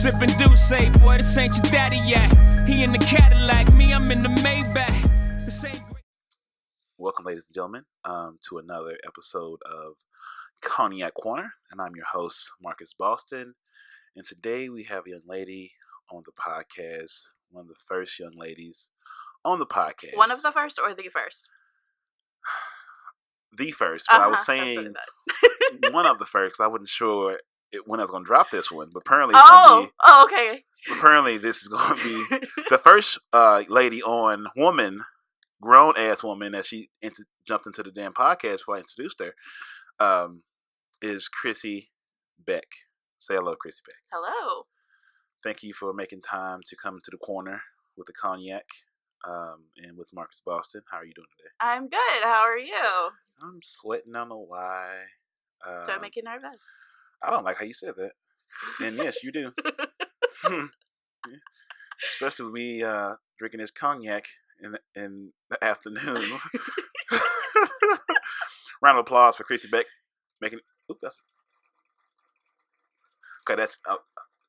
sipping Douce, boy, this ain't your daddy yet. He in the Cadillac, me, I'm in the Maybach. This ain't great. Welcome, ladies and gentlemen, to another episode of Cognac Corner, and I'm your host, Marcus Boston. And today we have a young lady on the podcast, one of the first young ladies on the podcast. One of the first or the first? The first, but I was saying one of the first. I wasn't sure when I was going to drop this one, but apparently, okay. Apparently, this is going to be the first lady on grown ass woman, as she jumped into the damn podcast before I introduced her. Is Chrissy Beck. Say hello, Chrissy Beck. Hello. Thank you for making time to come to the corner with the cognac. And with Marcus Boston. How are you doing today? I'm good. How are you? I'm sweating. I don't know why. Do I make you nervous? I don't like how you said that. And yes, you do. Yeah. Especially with me drinking this cognac in the afternoon. Round of applause for Chrissy Beck making. Oop, that's. Okay, that's.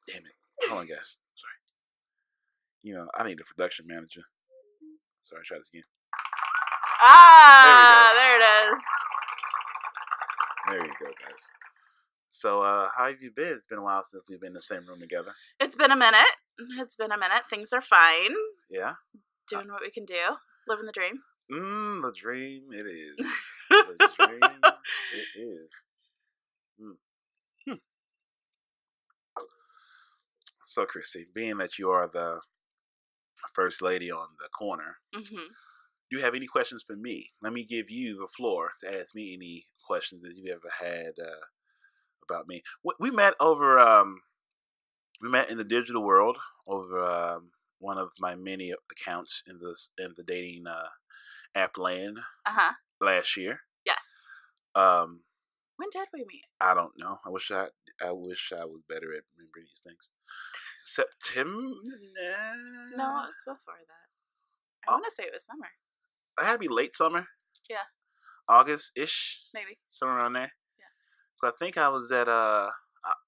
Damn it. Hold on, guys. Sorry. I need a production manager. Sorry, try this again. There it is. There you go, guys. So, how have you been? It's been a while since we've been in the same room together. It's been a minute. Things are fine. Yeah? Doing what we can do. Living the dream. The dream it is. The dream it is. So, Chrissy, being that you are the first lady on the corner, do you have any questions for me? Let me give you the floor to ask me any questions that you've ever had about me. We met in the digital world over one of my many accounts in the dating app land last year. Yes. When did we meet? I don't know. I wish I was better at remembering these things. September? No, it was before that. I want to say it was summer. It had to be late summer. Yeah. August-ish. Maybe. Somewhere around there. Yeah. So I think I was at I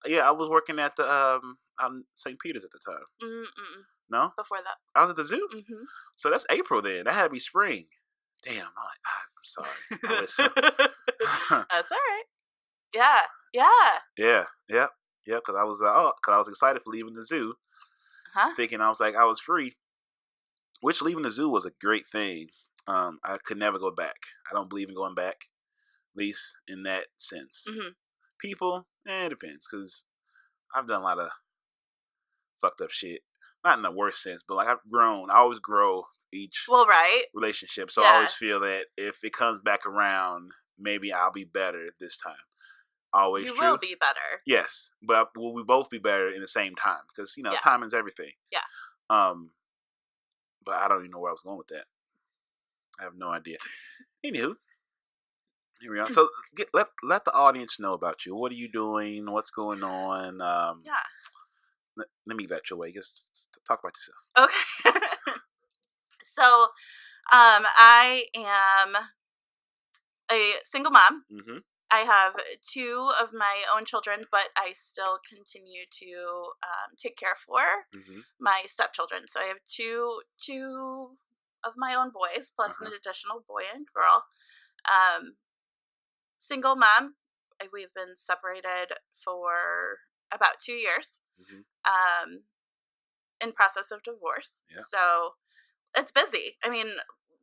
was working at the out in St. Peter's at the time. No? Before that. I was at the zoo? So that's April then. That had to be spring. Damn, I'm sorry. I wish That's all right. Yeah. Yeah, because I was excited for leaving the zoo, thinking I was free, which leaving the zoo was a great thing. I could never go back. I don't believe in going back, at least in that sense. People, it depends, because I've done a lot of fucked up shit. Not in the worst sense, but like I've grown. I always grow each relationship, so I always feel that if it comes back around, maybe I'll be better this time. Always you true. Will be better. Yes, but will we both be better in the same time? Because timing is everything. Yeah. But I don't even know where I was going with that. I have no idea. Anywho, here we are. So let the audience know about you. What are you doing? What's going on? Let me get your way. Just talk about yourself. Okay. So, I am a single mom. I have 2 of my own children, but I still continue to take care for my stepchildren. So I have two of my own boys, plus an additional boy and girl. Single mom. We've been separated for about 2 years. In process of divorce. Yeah. So it's busy. I mean,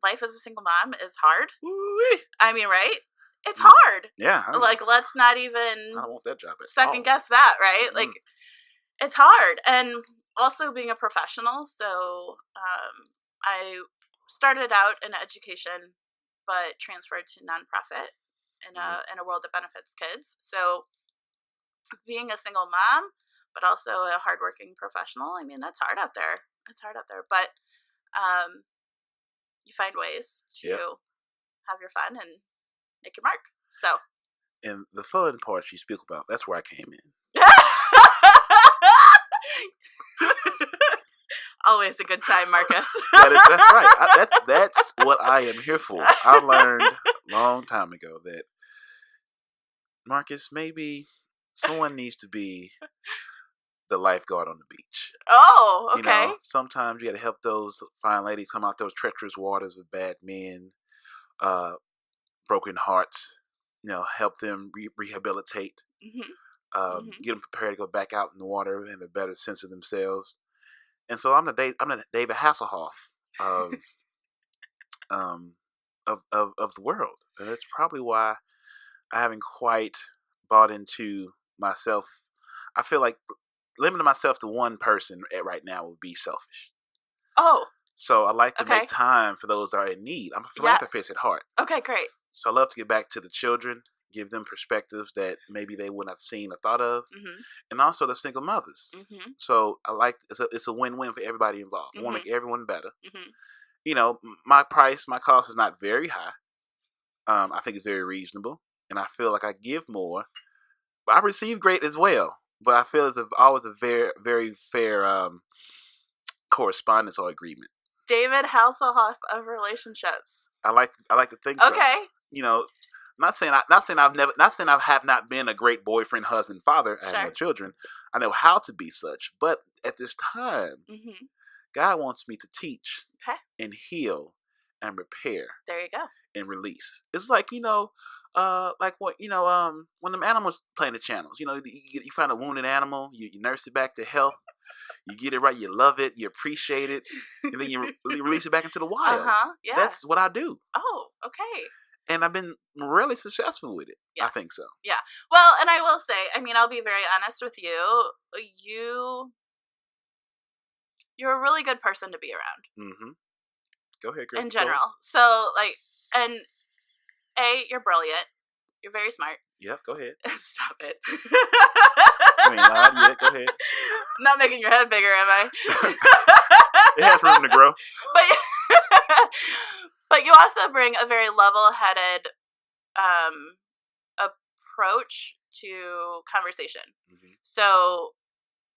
life as a single mom is hard. Woo-wee. I mean, right? It's hard. Yeah. Let's not even I don't want that job second guess that, right? Like, it's hard. And also being a professional. So I started out in education, but transferred to nonprofit in a world that benefits kids. So being a single mom, but also a hardworking professional, I mean, that's hard out there. But you find ways to have your fun and make your mark. So, and the fun part you speak about, that's where I came in. Always a good time, Marcus. That's right. That's what I am here for. I learned a long time ago that, Marcus, maybe someone needs to be the lifeguard on the beach. Oh, okay. You know, sometimes you got to help those fine ladies come out those treacherous waters with bad men, broken hearts. You know, help them rehabilitate, get them prepared to go back out in the water and a better sense of themselves. And so I'm the David Hasselhoff of the world, and that's probably why I haven't quite bought into myself. I feel like limiting myself to one person right now would be selfish. Oh. So I like to make time for those that are in need. I'm a philanthropist at heart. Okay, great. So I love to get back to the children, give them perspectives that maybe they wouldn't have seen or thought of, and also the single mothers. So I like it's a win-win for everybody involved. I want to make everyone better. You know, my cost is not very high. I think it's very reasonable, and I feel like I give more, but I receive great as well. But I feel it's always a very, very fair correspondence or agreement. David Hasselhoff of relationships. I like to think so. Okay. You know, not saying I have not been a great boyfriend, husband, father. I have no children. I know how to be such, but at this time, God wants me to teach and heal and repair. There you go. And release. It's like, you know, like what, you know, when them animals play in the channels, you know, you find a wounded animal, you nurse it back to health, you get it right, you love it, you appreciate it, and then you release it back into the wild. Yeah. That's what I do. Oh, okay. And I've been really successful with it. Yeah. I think so. Yeah. Well, and I will say, I mean, I'll be very honest with you. You're a really good person to be around. Go ahead, Chris. In general. So, like, and you're brilliant. You're very smart. Yep, go ahead. Stop it. I mean, loud yet. Go ahead. I'm not making your head bigger, am I? It has room to grow. But you also bring a very level-headed approach to conversation. So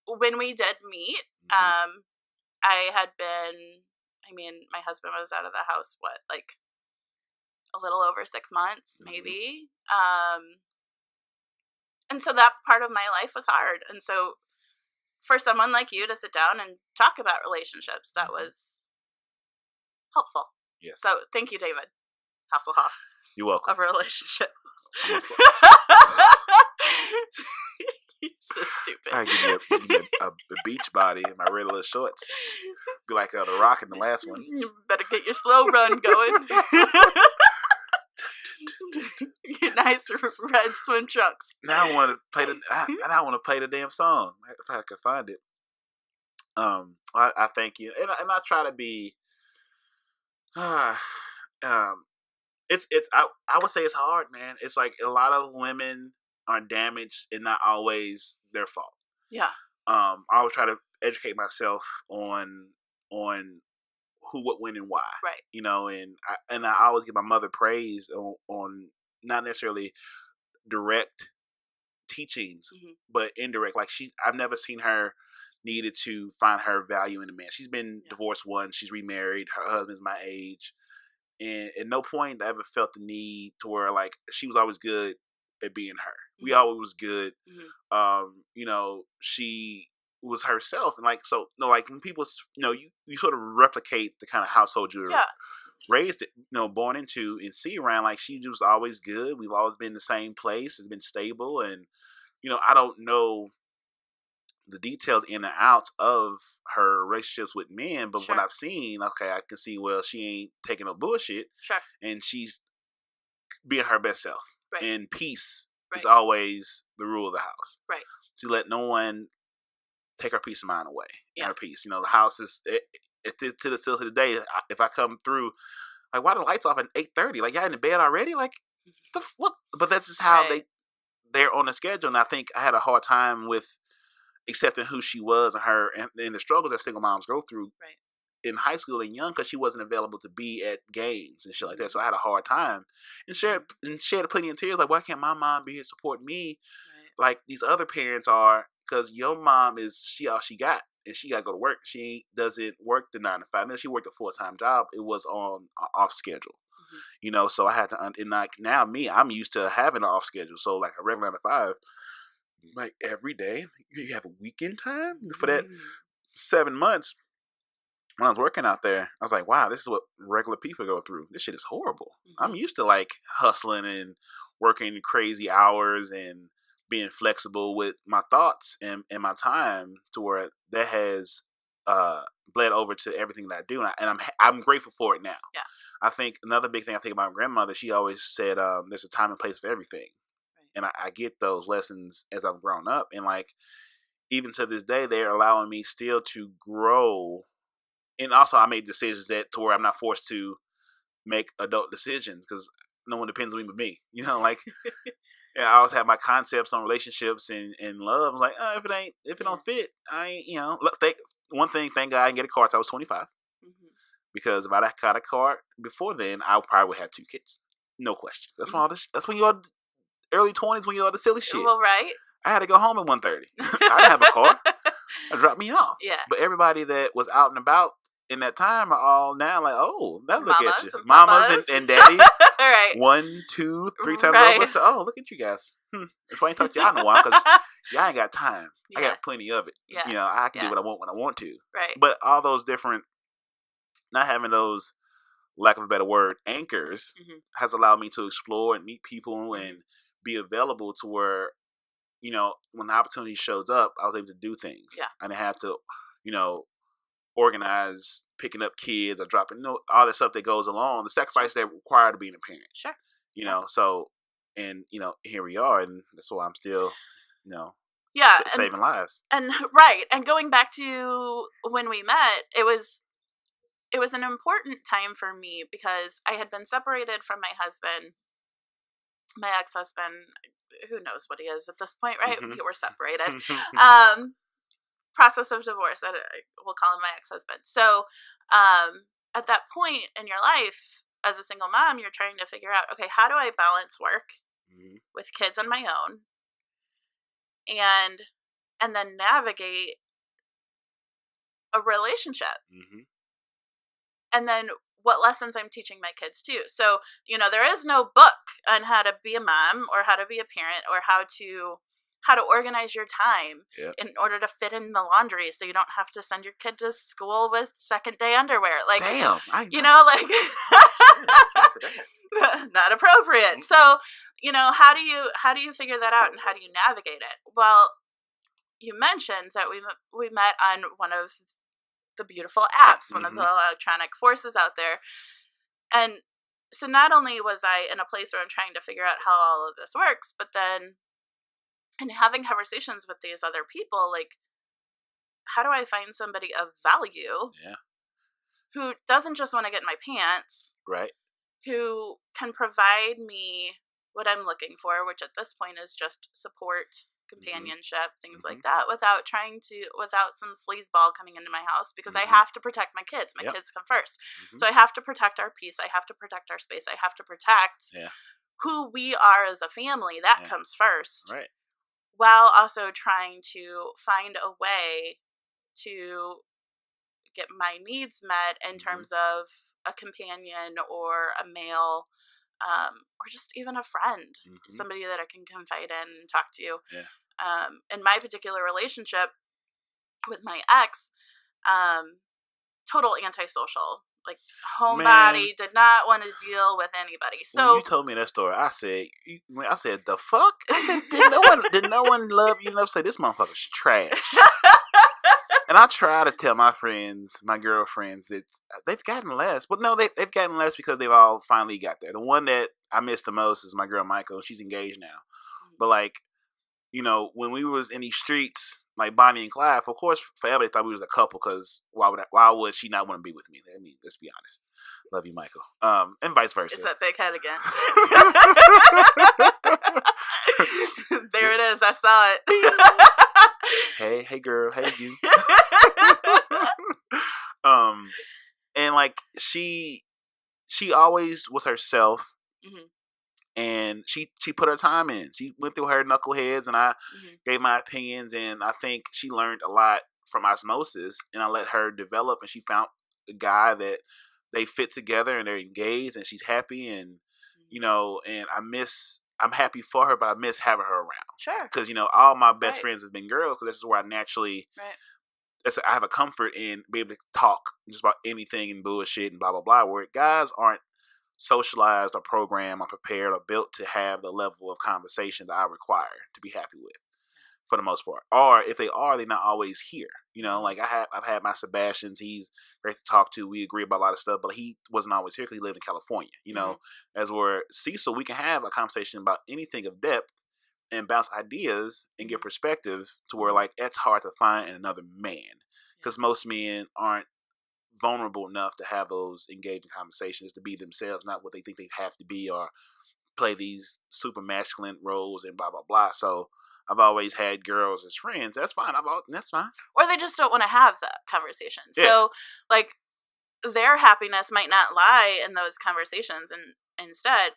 when we did meet, I had been, I mean, my husband was out of the house, like a little over 6 months, maybe. And so that part of my life was hard. And so for someone like you to sit down and talk about relationships, that was helpful. Yes. So thank you, David Hasselhoff. You're welcome. Of relationship. You're so stupid. I give you a beach body in my red little shorts. Be like The Rock in the last one. You better get your slow run going. Your nice red swim trunks. Now I want to play the damn song if I could find it. I thank you, and I try to be. It's I would say it's hard, man. It's like a lot of women are damaged and not always their fault. Yeah. I always try to educate myself on who, what, when, and why. Right. You know, and I always give my mother praise on not necessarily direct teachings, but indirect. Like I've never seen her needed to find her value in a man. She's been divorced once. She's remarried. Her husband's my age. And at no point I ever felt the need to where, like, she was always good at being her. We always was good. You know, she was herself. And like, so, no, like when people, you know, you sort of replicate the kind of household you're raised, you know, born into and see around. Like, she was always good. We've always been in the same place. It's been stable. And, you know, I don't know the details in and outs of her relationships with men, but what I've seen, okay, I can see, well, she ain't taking no bullshit. Sure. And she's being her best self. Right. And peace is always the rule of the house. Right. To let no one take her peace of mind away. Yeah. Her peace. You know, the house is, till the day, if I come through, like, why the lights off at 8:30? Like, y'all in the bed already? Like, what? But that's just how they're on the schedule. And I think I had a hard time with accepting who she was and her and the struggles that single moms go through in high school and young, because she wasn't available to be at games and shit like that. So I had a hard time and shared plenty of tears. Like, why can't my mom be here to support me like these other parents are? Because your mom is all she got, and she got to go to work. She doesn't work the 9 to 5. Then she worked a full-time job. It was on off schedule. You know, so I had to, and like now I'm used to having an off schedule. So like a regular 9 to 5, like every day. You have a weekend time for that 7 months. When I was working out there, I was like, wow, this is what regular people go through. This shit is horrible. I'm used to like hustling and working crazy hours and being flexible with my thoughts and my time, to where that has bled over to everything that I do. And I'm grateful for it now. Yeah. I think another big thing I think about my grandmother, she always said, there's a time and place for everything. Right. And I get those lessons as I've grown up. And like, even to this day, they're allowing me still to grow. And also, I made decisions that to where I'm not forced to make adult decisions, because no one depends on me but me. You know, like, I always have my concepts on relationships and love. I'm like, if it don't fit, I ain't, you know. One thing, thank God I didn't get a car until I was 25. Because if I got a car before then, I probably would have 2 kids. No question. That's when that's when you're early 20s, when you're all the silly shit. Well, right. I had to go home at 1:30. I didn't have a car. It dropped me off. Yeah. But everybody that was out and about in that time are all now like, oh, now look Mamas at you. and Mamas and daddy. Right. 1, 2, 3 times right. over. So, oh, look at you guys. That's why I ain't talked to y'all in a while, because y'all ain't got time. Yeah. I got plenty of it. Yeah. You know, I can do what I want when I want to. Right. But all those different, not having those, lack of a better word, anchors, has allowed me to explore and meet people and be available to where, you know, when the opportunity shows up, I was able to do things. Yeah. I didn't have to, you know, organize picking up kids or dropping, all that stuff that goes along, the sacrifice that required to being a parent. Sure. You know, so, and, you know, here we are, and that's why I'm still, you know, saving lives. And right. And going back to when we met, it was an important time for me, because I had been separated from my husband, my ex-husband. Who knows what he is at this point, right? We were separated. Process of divorce. We'll call him my ex-husband. So, at that point in your life, as a single mom, you're trying to figure out, okay, how do I balance work with kids on my own, and then navigate a relationship, and then what lessons I'm teaching my kids too. So, you know, there is no book on how to be a mom or how to be a parent or how to organize your time in order to fit in the laundry, so you don't have to send your kid to school with second day underwear. Like, damn, you know, like not appropriate. So, you know, how do you figure that out, and how do you navigate it? Well, you mentioned that we met on one of the beautiful apps, one of the electronic forces out there. And so not only was I in a place where I'm trying to figure out how all of this works, but then and having conversations with these other people, like, how do I find somebody of value who doesn't just want to get in my pants, right? Who can provide me what I'm looking for, which at this point is just support, companionship, things like that, without some sleazeball coming into my house, because I have to protect my kids. My kids come first. So I have to protect our peace. I have to protect our space. I have to protect who we are as a family. That comes first. Right. While also trying to find a way to get my needs met in terms of a companion or a male, or just even a friend, somebody that I can confide in and talk to. Yeah. In my particular relationship with my ex, total antisocial, like homebody, did not want to deal with anybody. So when you told me that story, I said, the fuck? I said, did no one love you enough to say this motherfucker's trash? And I try to tell my friends, my girlfriends, that they've gotten less. But no, they've gotten less because they've all finally got there. The one that I miss the most is my girl Michael. She's engaged now. But like, you know, when we was in these streets, like Bonnie and Clyde, of course, forever they thought we was a couple, because why would she not want to be with me? I mean, let's be honest. Love you, Michael. And vice versa. It's that big head again. There it is. I saw it. Hey girl. Hey you. And like she always was herself. And she put her time in. She went through her knuckleheads, and I gave my opinions, and I think she learned a lot from osmosis, and I let her develop, and she found a guy that they fit together, and they're engaged, and she's happy, and you know, and I miss I'm happy for her, but I miss having her around. Sure. Because, all my best friends have been girls, because this is where I naturally, I have a comfort in being able to talk just about anything and bullshit and blah, blah, blah, where guys aren't socialized or programmed or prepared or built to have the level of conversation that I require to be happy with, for the most part. Or if they are, they're not always here. Like I've had my Sebastians. He's great to talk to. We agree about a lot of stuff, but he wasn't always here because he lived in California. As where Cecil, we can have a conversation about anything of depth and bounce ideas and get perspective to where like it's hard to find in another man, because most men aren't vulnerable enough to have those engaging conversations, to be themselves, not what they think they have to be, or play these super masculine roles and blah blah blah. So I've always had girls as friends. That's fine. That's fine. Or they just don't want to have that conversation. Yeah. So like their happiness might not lie in those conversations, and instead,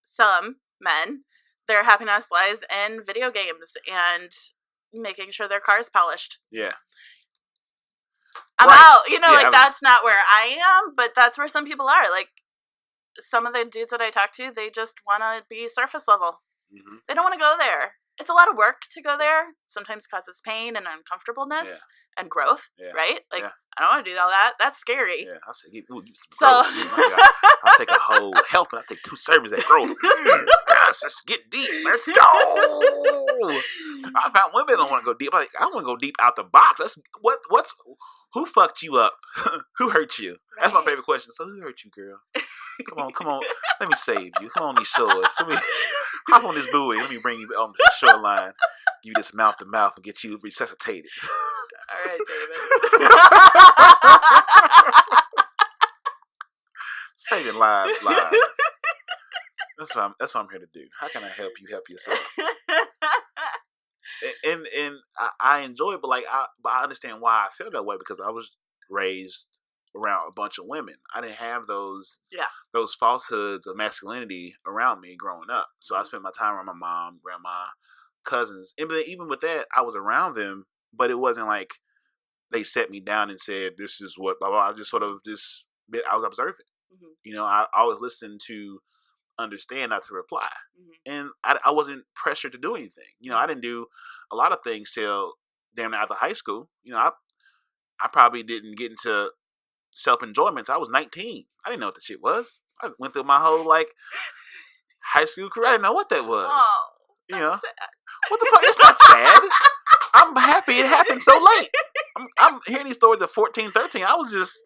some men, their happiness lies in video games and making sure their car's polished. Yeah. I'm out. That's not where I am, but that's where some people are. Like, some of the dudes that I talk to, they just want to be surface level. Mm-hmm. They don't want to go there. It's a lot of work to go there. Sometimes causes pain and uncomfortableness and growth, right? Like, I don't want to do all that. That's scary. Yeah, I said, give me some growth. I'll take a whole helping. I'll take 2 servings of growth. Yes, let's get deep. Let's go. I found women don't want to go deep. Like, I want to go deep out the box. Who fucked you up? Who hurt you? That's my favorite question. So who hurt you, girl? Come on. Let me save you. Come on these shores. Hop on this buoy. Let me bring you on the shoreline. Give you this mouth to mouth and get you resuscitated. All right, David. Saving lives. That's what I'm here to do. How can I help you help yourself? And I enjoy it, but I understand why I feel that way, because I was raised around a bunch of women. I didn't have those falsehoods of masculinity around me growing up. So I spent my time around my mom, grandma, cousins, and even with that, I was around them, but it wasn't like they set me down and said, "This is what blah blah." I just sort of I was observant. Mm-hmm. I always listened to understand, not to reply. Mm-hmm. And I wasn't pressured to do anything. I didn't do a lot of things till damn near after high school. I probably didn't get into self-enjoyment until I was 19. I didn't know what the shit was. I went through my whole high school career. I didn't know what that was. Oh, that's sad. What the fuck? It's not sad. I'm happy it happened so late. I'm hearing these stories at 14, 13. I was just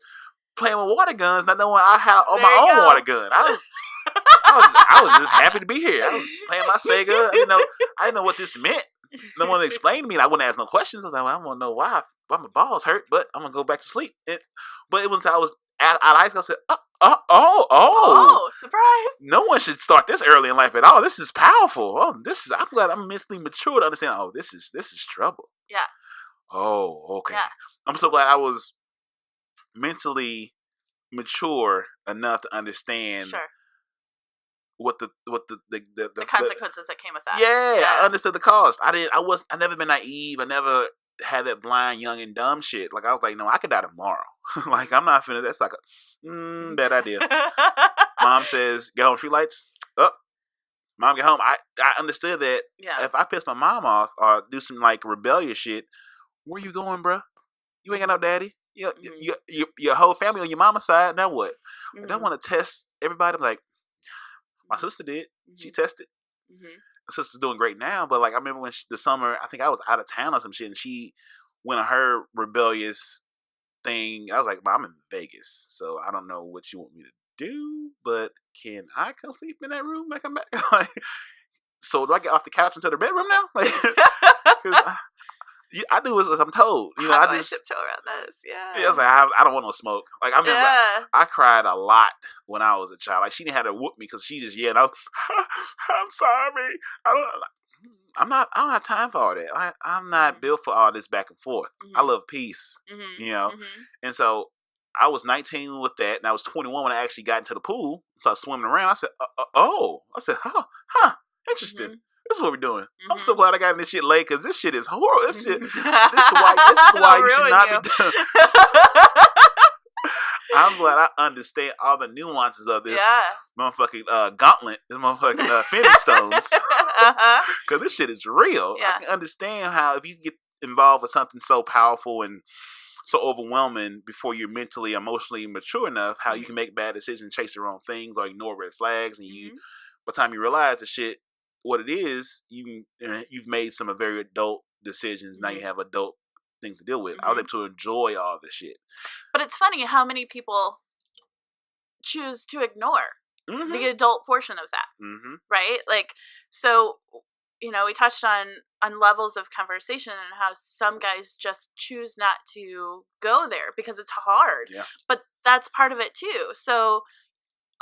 playing with water guns, not knowing I had my own water gun. I was just happy to be here. I was playing my Sega. I didn't know what this meant. No one explained to me. I wouldn't ask no questions. I was like, well, I want to know why my balls hurt, but I'm gonna go back to sleep. But it was until I was out of high school. I said, oh, surprise! No one should start this early in life at all. This is powerful. I'm glad I'm mentally mature to understand. Oh, this is trouble. Yeah. Oh, okay. Yeah. I'm so glad I was mentally mature enough to understand. Sure. What the consequences that came with that. Yeah, I understood the cost. I never been naive. I never had that blind, young, and dumb shit. Like, I was like, no, I could die tomorrow. Like, I'm not finna. That's like a bad idea. Mom says, get home, street lights. Up. Mom, get home. I understood that if I piss my mom off or do some rebellious shit, where you going, bro? You ain't got no daddy. Your whole family on your mama's side. Now what? Mm-hmm. I don't want to test everybody. I'm like, my sister did. Mm-hmm. She tested. Mm-hmm. My sister's doing great now, but I remember when the summer, I think I was out of town or some shit, and she went on her rebellious thing. I was like, I'm in Vegas, so I don't know what you want me to do, but can I come sleep in that room when I come back? So do I get off the couch into the bedroom now? Because I do as I'm told. I just tiptoe around this. Yeah. I was like, I don't want no smoke. I remember I cried a lot when I was a child. She didn't have to whoop me because she just yelled. I was, I'm sorry. I don't have time for all that. I'm not built for all this back and forth. Mm-hmm. I love peace. Mm-hmm. Mm-hmm. And so I was 19 with that, and I was 21 when I actually got into the pool. So I was swimming around. I said, interesting. Mm-hmm. This is what we're doing. Mm-hmm. I'm so glad I got in this shit late, because this shit is horrible. This is why you should not be doing. I'm glad I understand all the nuances of this motherfucking gauntlet, this motherfucking finish stones. Because this shit is real. Yeah. I can understand how if you get involved with something so powerful and so overwhelming before you're mentally, emotionally mature enough, how you can make bad decisions, chase the wrong things, or ignore red flags, and you, by the time you realize the shit, what it is, you've made some very adult decisions. Now you have adult things to deal with. I was able to enjoy all this shit. But it's funny how many people choose to ignore the adult portion of that, right? Like, so, you know, we touched on levels of conversation and how some guys just choose not to go there because it's hard. Yeah. But that's part of it too. So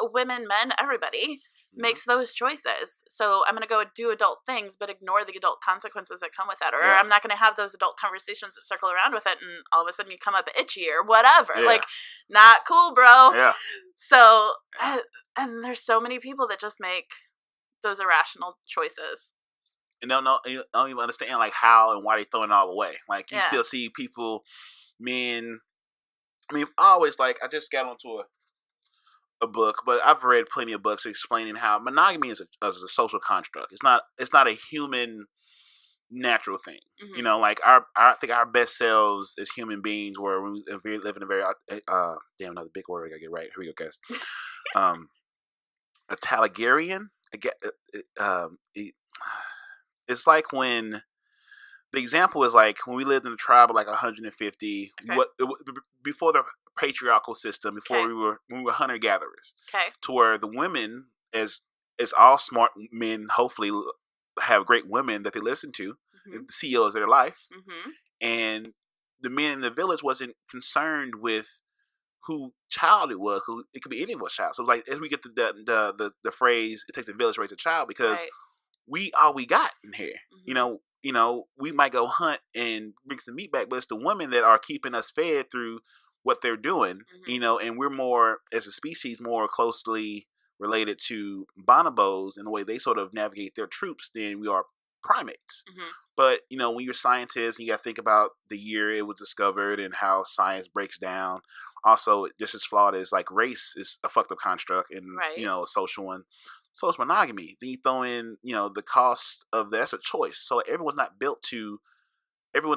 women, men, everybody makes those choices. So I'm going to go do adult things, but ignore the adult consequences that come with that. Or I'm not going to have those adult conversations that circle around with it. And all of a sudden you come up itchy or whatever. Yeah. Like, not cool, bro. Yeah. So, and there's so many people that just make those irrational choices. And don't even understand like how and why they throwing it all away. Like you still see people, men. I mean, always like I just got onto a book, but I've read plenty of books explaining how monogamy is a social construct. It's not a human natural thing. You know, like I think our best selves as human beings were when we live in a very damn, another big word I gotta get right. Here we go, guys. Egalitarian. It's like when the example is like when we lived in a tribe of like 150. Before the patriarchal system, before we were hunter gatherers. Okay. To where the women, as all smart men, hopefully have great women that they listen to, the CEOs of their life, and the men in the village wasn't concerned with who child it was. Who it could be anyone's child. So like as we get to the phrase, it takes a village to raise a child, because we all we got in here. You know, we might go hunt and bring some meat back, but it's the women that are keeping us fed through what they're doing. You know, and we're more as a species more closely related to bonobos in the way they sort of navigate their troops than we are primates. But you know, when you're scientists, you got to think about the year it was discovered and how science breaks down. Also, just as flawed as like race is a fucked up construct and you know, a social one. So it's monogamy. Then you throw in, you know, the cost of that's a choice. So like, everyone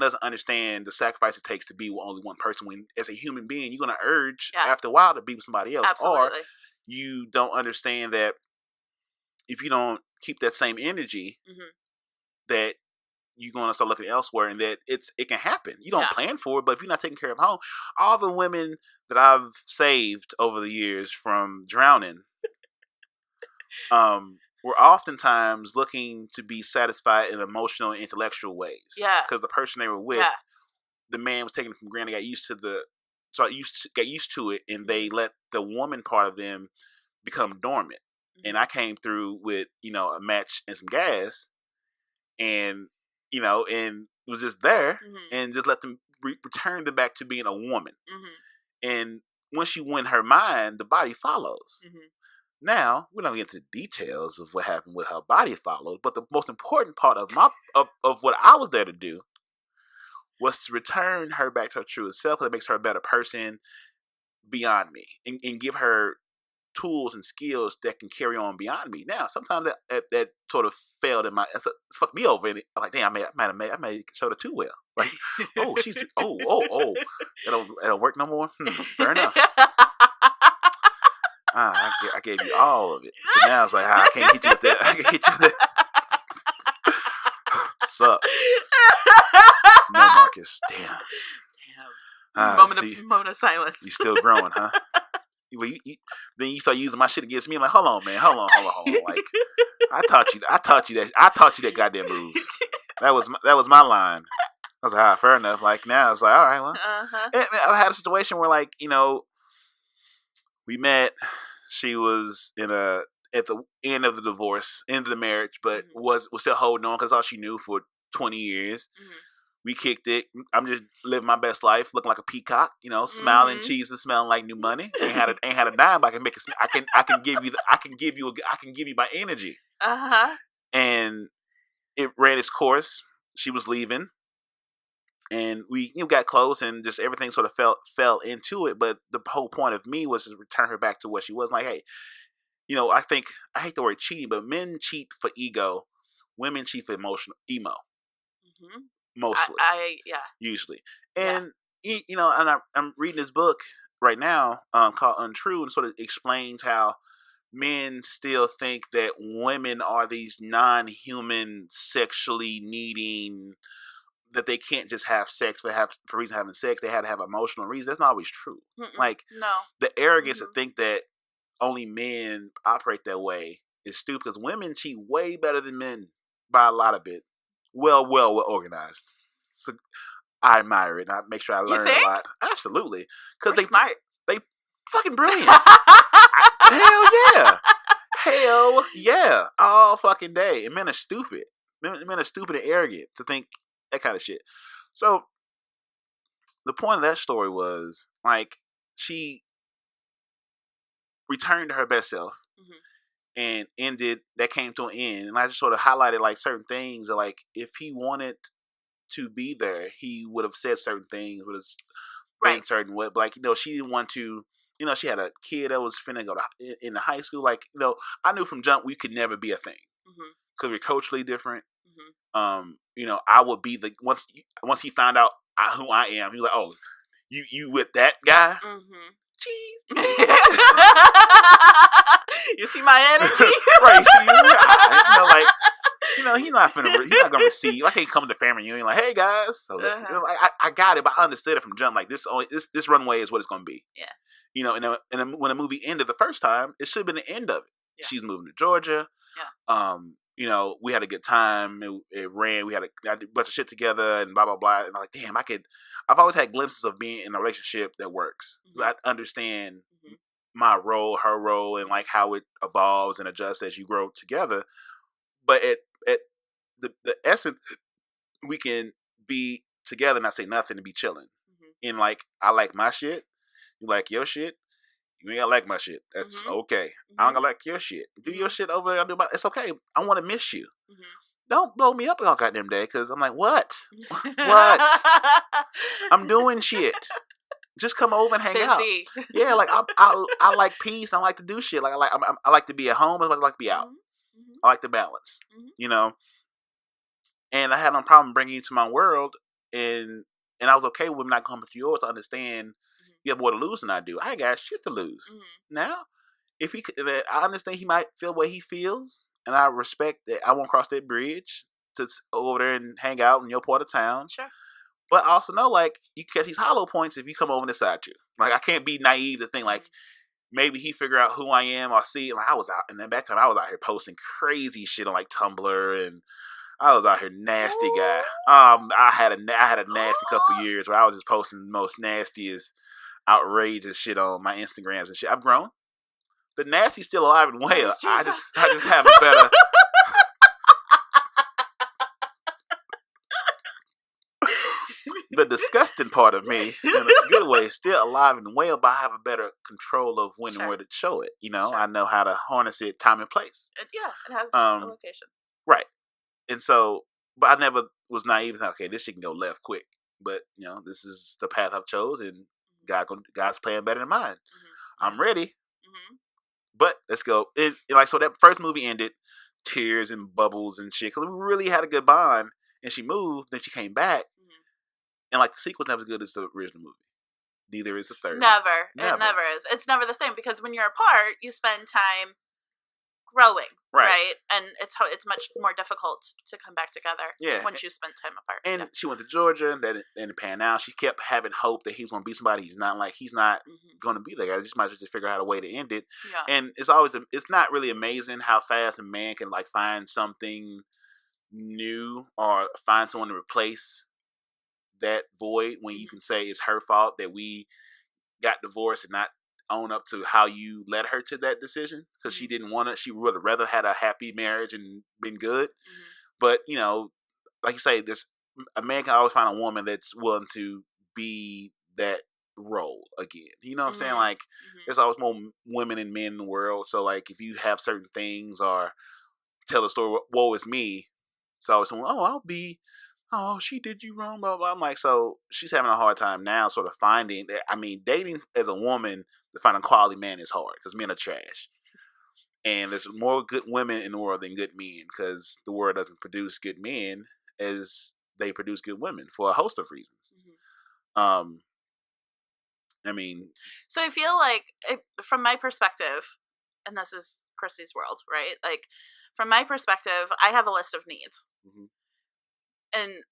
doesn't understand the sacrifice it takes to be with only one person. When as a human being, you're going to urge after a while to be with somebody else. Absolutely. Or you don't understand that if you don't keep that same energy, that you're going to start looking elsewhere, and that it can happen. You don't plan for it, but if you're not taking care of home, all the women that I've saved over the years from drowning, were oftentimes looking to be satisfied in emotional and intellectual ways. Yeah. Because the person they were with, the man was taking it from granted, got used to it, and they let the woman part of them become dormant. And I came through with, you know, a match and some gas, and, you know, and was just there, and just let them return them back to being a woman. And once you win her mind, the body follows. Now, we don't get into the details of what happened with her body followed, but the most important part of of what I was there to do was to return her back to her true self, because it makes her a better person beyond me, and give her tools and skills that can carry on beyond me. Now, sometimes that sort of failed in it's fucked me over, and I'm like, damn, I made showed her too well. Like, it'll work no more. Fair enough. I gave you all of it. So now it's like, I can't hit you with that. I can hit you with that. Suck. No, Marcus. Damn. Moment of silence. You still growing, huh? Then you start using my shit against me. I'm like, hold on, man. Hold on. Like, I taught you that goddamn move. That was my line. I was like, fair enough. Like, now it's like, all right, well. I had a situation where, like, you know, we met. She was at the end of the divorce, end of the marriage, but was still holding on because all she knew for 20 years. We kicked it. I'm just living my best life, looking like a peacock, you know, smiling, cheese, and smelling like new money. Ain't had a dime, but I can make it. I can give you my energy. And it ran its course. She was leaving. And we got close, and just everything sort of fell into it. But the whole point of me was to return her back to what she was. Like, hey, I hate the word cheating, but men cheat for ego, women cheat for emo. Mm-hmm. Mostly, usually. And I'm reading this book right now called Untrue, and sort of explains how men still think that women are these non-human, sexually needing, that they can't just have sex for reason of having sex. They have to have emotional reasons. That's not always true. Mm-mm. Like, no. The arrogance to think that only men operate that way is stupid, because women cheat way better than men by a lot of it. Well organized. So I admire it, and I make sure I learn a lot. Absolutely. Because they smart. They fucking brilliant. Hell yeah. Hell yeah. All fucking day. And men are stupid. Men are stupid and arrogant to think that kind of shit. So the point of that story was, like, she returned to her best self, and that came to an end. And I just sort of highlighted like certain things that, like, if he wanted to be there, he would have said certain things, would have been certain way. But, like, she didn't want to, she had a kid that was finna go to in the high school. Like, I knew from jump we could never be a thing, because we're culturally different. I would be the once he found out who I am, he was like, "Oh, you with that guy?" Jeez. You see my energy, right? He's not gonna receive. I can't come to the family reunion like, "Hey guys," so I got it, but I understood it from jump. Like, this runway is what it's gonna be. Yeah. And when the movie ended the first time, it should have been the end of it. Yeah. She's moving to Georgia. Yeah. We had a good time. It ran. We had a bunch of shit together and blah, blah, blah. And I'm like, damn, I've always had glimpses of being in a relationship that works. I understand my role, her role, and like how it evolves and adjusts as you grow together. But at the essence, we can be together and not say nothing and be chilling. And like, I like my shit. You like your shit. You ain't gotta like my shit. That's okay. I don't gotta like your shit. Do your shit over there. It's okay. I want to miss you. Don't blow me up all goddamn day, because I'm like, what? What? I'm doing shit. Just come over and hang out. Yeah, like I like peace. I like to do shit. Like I like to be at home. I like to be out. I like the balance. And I had no problem bringing you to my world, and I was okay with not coming to yours to understand. You have more to lose than I do. I ain't got shit to lose. Now, if I understand he might feel what he feels, and I respect that. I won't cross that bridge to over there and hang out in your part of town. Sure. But I also know, like, you catch these hollow points if you come over and decide to. Like, I can't be naive to think, like, maybe he figure out who I am or see. Like, I was out, and then back time I was out here posting crazy shit on, like, Tumblr, and I was out here nasty guy. I had a nasty couple years where I was just posting the most nastiest, outrageous shit on my Instagrams and shit. I've grown. The nasty's still alive and well. I just have a better. The disgusting part of me, in a good way, is still alive and well, but I have a better control of when and where to show it. I know how to harness it, time and place. It has a location. Right. And so, but I never was naive and thought, okay, this shit can go left quick. But, this is the path I've chose, and God's plan better than mine. I'm ready. But let's go. So that first movie ended, tears and bubbles and shit, because we really had a good bond. And she moved, then she came back, and like the sequel's never as good as the original movie. Neither is the third. Never. It never is. It's never the same, because when you're apart, you spend time growing, right? And it's much more difficult to come back together once you spend time apart. And she went to Georgia, and then it panned out. She kept having hope that he was going to be somebody he's not going to be there. I just might as well just figure out a way to end it. Yeah. And it's not really amazing how fast a man can like find something new or find someone to replace that void when you can say it's her fault that we got divorced and not own up to how you led her to that decision, because she didn't want to. She would have rather had a happy marriage and been good. But like you say, a man can always find a woman that's willing to be that role again. You know what I'm saying? Like, there's always more women and men in the world. So like, if you have certain things or tell a story, woe is me. So someone, I'll be oh, she did you wrong, blah, blah. I'm like, so she's having a hard time now sort of finding that. I mean, dating as a woman to find a quality man is hard because men are trash. And there's more good women in the world than good men because the world doesn't produce good men as they produce good women for a host of reasons. Mm-hmm. I mean... So I feel like, from my perspective, and this is Chrissy's world, right? Like, from my perspective, I have a list of needs. Mm-hmm. And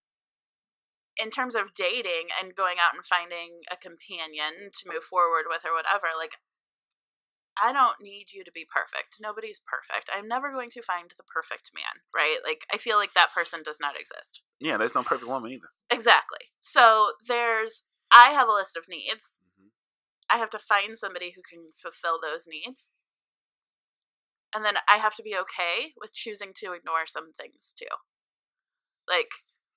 in terms of dating and going out and finding a companion to move forward with or whatever, like, I don't need you to be perfect. Nobody's perfect. I'm never going to find the perfect man, right? Like, I feel like that person does not exist. Yeah, there's no perfect woman either. Exactly. So I have a list of needs. Mm-hmm. I have to find somebody who can fulfill those needs. And then I have to be okay with choosing to ignore some things too. Like,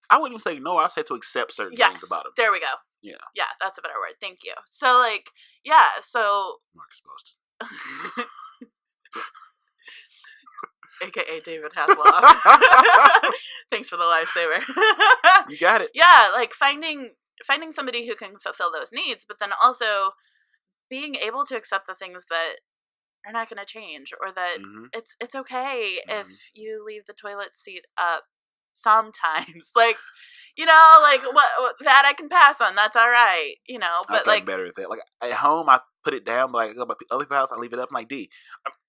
I wouldn't even say no. I'd say to accept certain things about him. There we go. Yeah. Yeah, that's a better word. Thank you. So, like, yeah, so... Marcus Boston. AKA David Hasselhoff. Thanks for the lifesaver. You got it. Yeah, like, finding somebody who can fulfill those needs, but then also being able to accept the things that are not going to change, or that mm-hmm. it's okay mm-hmm. if you leave the toilet seat up sometimes. Like, you know, like, what that I can pass on. That's all right, you know. But, like, better at that. Like, at home, I put it down. But, like, at the other house, I leave it up. I'm like, D,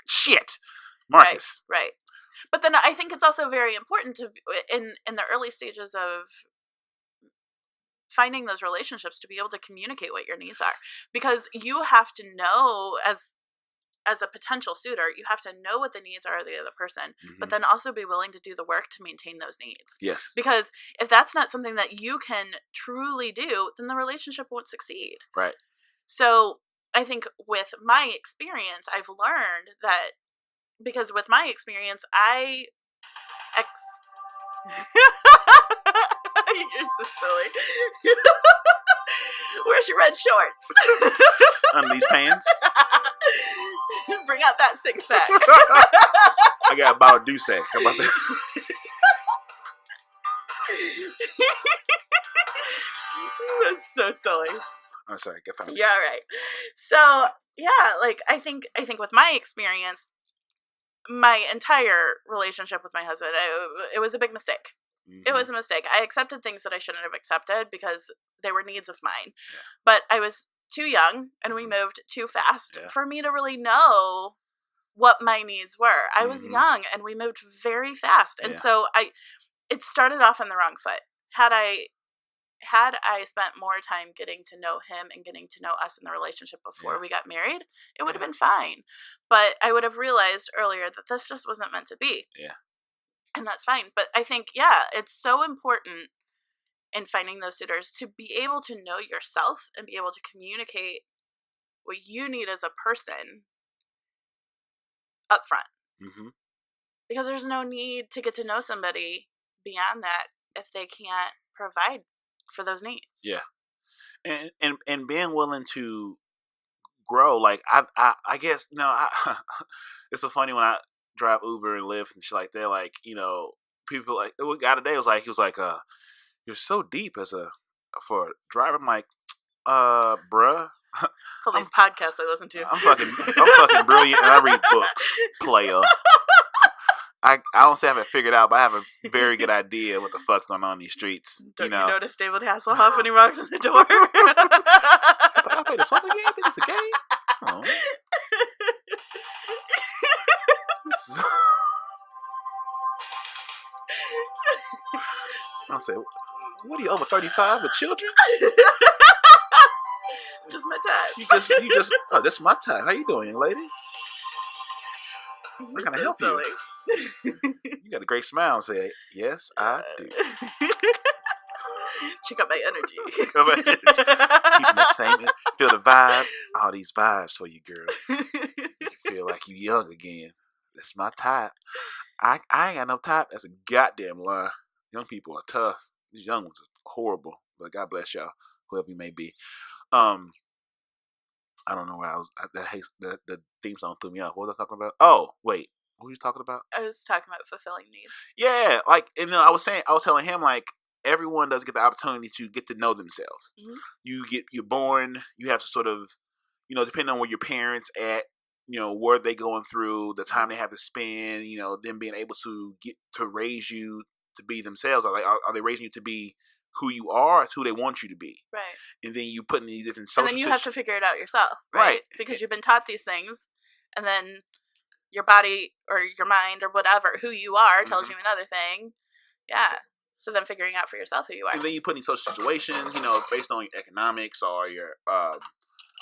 shit, Marcus. Right. But then I think it's also very important to, in the early stages of finding those relationships, to be able to communicate what your needs are, because you have to know as a potential suitor, you have to know what the needs are of the other person, mm-hmm. but then also be willing to do the work to maintain those needs. Yes. Because if that's not something that you can truly do, then the relationship won't succeed. Right. So I think with my experience, I've learned that, because with my experience, You're so silly. Where's your red shorts? On these pants. Bring out that 6-pack. I got a bottle of Douce. How about that? That's so silly. I'm sorry. Get that. Yeah, right. So yeah, like, I think with my experience, my entire relationship with my husband, it was a big mistake. Mm-hmm. It was a mistake. I accepted things that I shouldn't have accepted because they were needs of mine. Yeah. But I was too young, and we moved too fast for me to really know what my needs were. I was mm-hmm. young, and we moved very fast. And so it started off on the wrong foot. Had I spent more time getting to know him and getting to know us in the relationship before we got married, it would have been fine. But I would have realized earlier that this just wasn't meant to be. Yeah. And that's fine. But I think, it's so important in finding those suitors to be able to know yourself and be able to communicate what you need as a person up front. Mm-hmm. Because there's no need to get to know somebody beyond that if they can't provide for those needs. Yeah. And being willing to grow, like, I guess, it's so funny when I drive Uber and Lyft and shit like that, like, you know, people, like, the guy today was like, you're so deep for a driver. I'm like, bruh. It's all these podcasts I listen to. I'm fucking brilliant, and I read books, player. I don't say I have it figured out, but I have a very good idea what the fuck's going on in these streets. Don't you notice David Hasselhoff when he walks in the door? I played a song again? I think it's a game. Oh. I'll say, what are you, over 35 with children? Just my type. You just, oh, that's my type. How you doing, young lady? How can I help you? You got a great smile and say, yes, I do. Check out my energy. Keeping the same, feel the vibe. All these vibes for you, girl. You feel like you young again. That's my type. I ain't got no type. That's a goddamn lie. Young people are tough. These young ones are horrible. But God bless y'all, whoever you may be. I don't know where I was. The theme song threw me off. What was I talking about? Oh, wait. What were you talking about? I was talking about fulfilling needs. Yeah, like, and I was telling him, like, everyone does get the opportunity to get to know themselves. You're born, you have to sort of, depending on where your parents at, where they going through, the time they have to spend, them being able to get to raise you to be themselves. Are they raising you to be who you are? It's who they want you to be. Right. And then you put in these different social. And then you have to figure it out yourself, right? Because you've been taught these things, and then your body or your mind or whatever, who you are, tells you another thing. Yeah. So then figuring out for yourself who you are. And then you put in social situations, based on your economics or your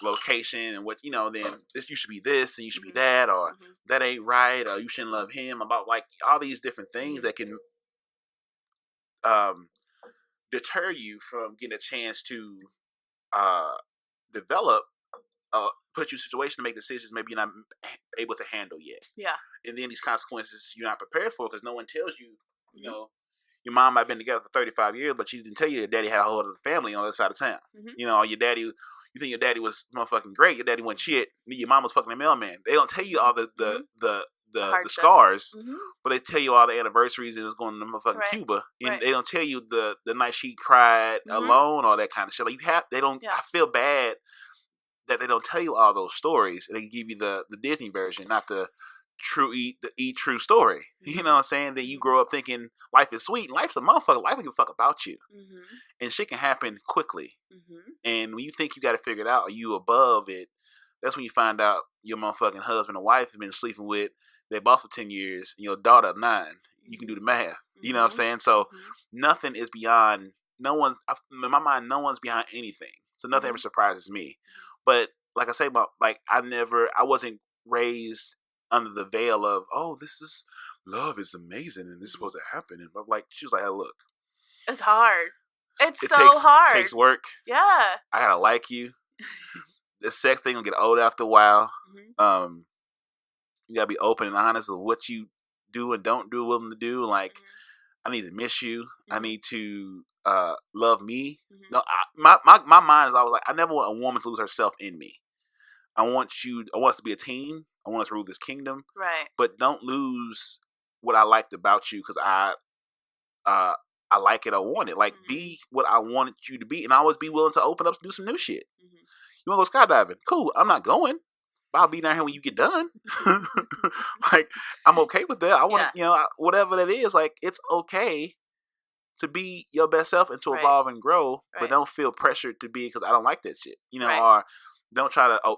location and what, then this, you should be this and you should be that, or that ain't right, or you shouldn't love him, about like all these different things that can deter you from getting a chance to develop, put you in a situation to make decisions maybe you're not able to handle yet. Yeah. And then these consequences you're not prepared for because no one tells you, your mom might have been together for 35 years, but she didn't tell you your daddy had a whole other family on the other side of town. Your daddy, you think your daddy was motherfucking great, your daddy wasn't shit, your mom was fucking a mailman. They don't tell you all the scars, but they tell you all the anniversaries and it's going to motherfucking Cuba, and they don't tell you the night she cried alone, all that kind of shit. Like I feel bad that they don't tell you all those stories, and they give you the Disney version, not the true story. You know what I'm saying? That you grow up thinking life is sweet, and life's a motherfucker. Life don't give a fuck about you, and shit can happen quickly. And when you think you got to figure it out, or you above it, that's when you find out your motherfucking husband or wife have been sleeping with their boss for 10 years and your daughter of 9. You can do the math. You know what I'm saying? So nothing is beyond, in my mind, no one's behind anything. So nothing ever surprises me. But like I say, I wasn't raised under the veil of, love is amazing and this is supposed to happen. And but she was like, hey, look. It's hard. It hard. It takes work. Yeah. I gotta like you. The sex thing will get old after a while. You gotta be open and honest with what you do and don't do, willing to do. Like, I need to miss you. I need to love me. No, my mind is always like, I never want a woman to lose herself in me. I want us to be a team. I want us to rule this kingdom. Right. But don't lose what I liked about you because I like it or want it. Like, be what I wanted you to be, and always be willing to open up and do some new shit. You want to go skydiving? Cool. I'm not going. But I'll be down here when you get done. Like, I'm okay with that. I want to, whatever that is, like, it's okay to be your best self and to evolve and grow, but don't feel pressured to be because I don't like that shit. Or don't try to,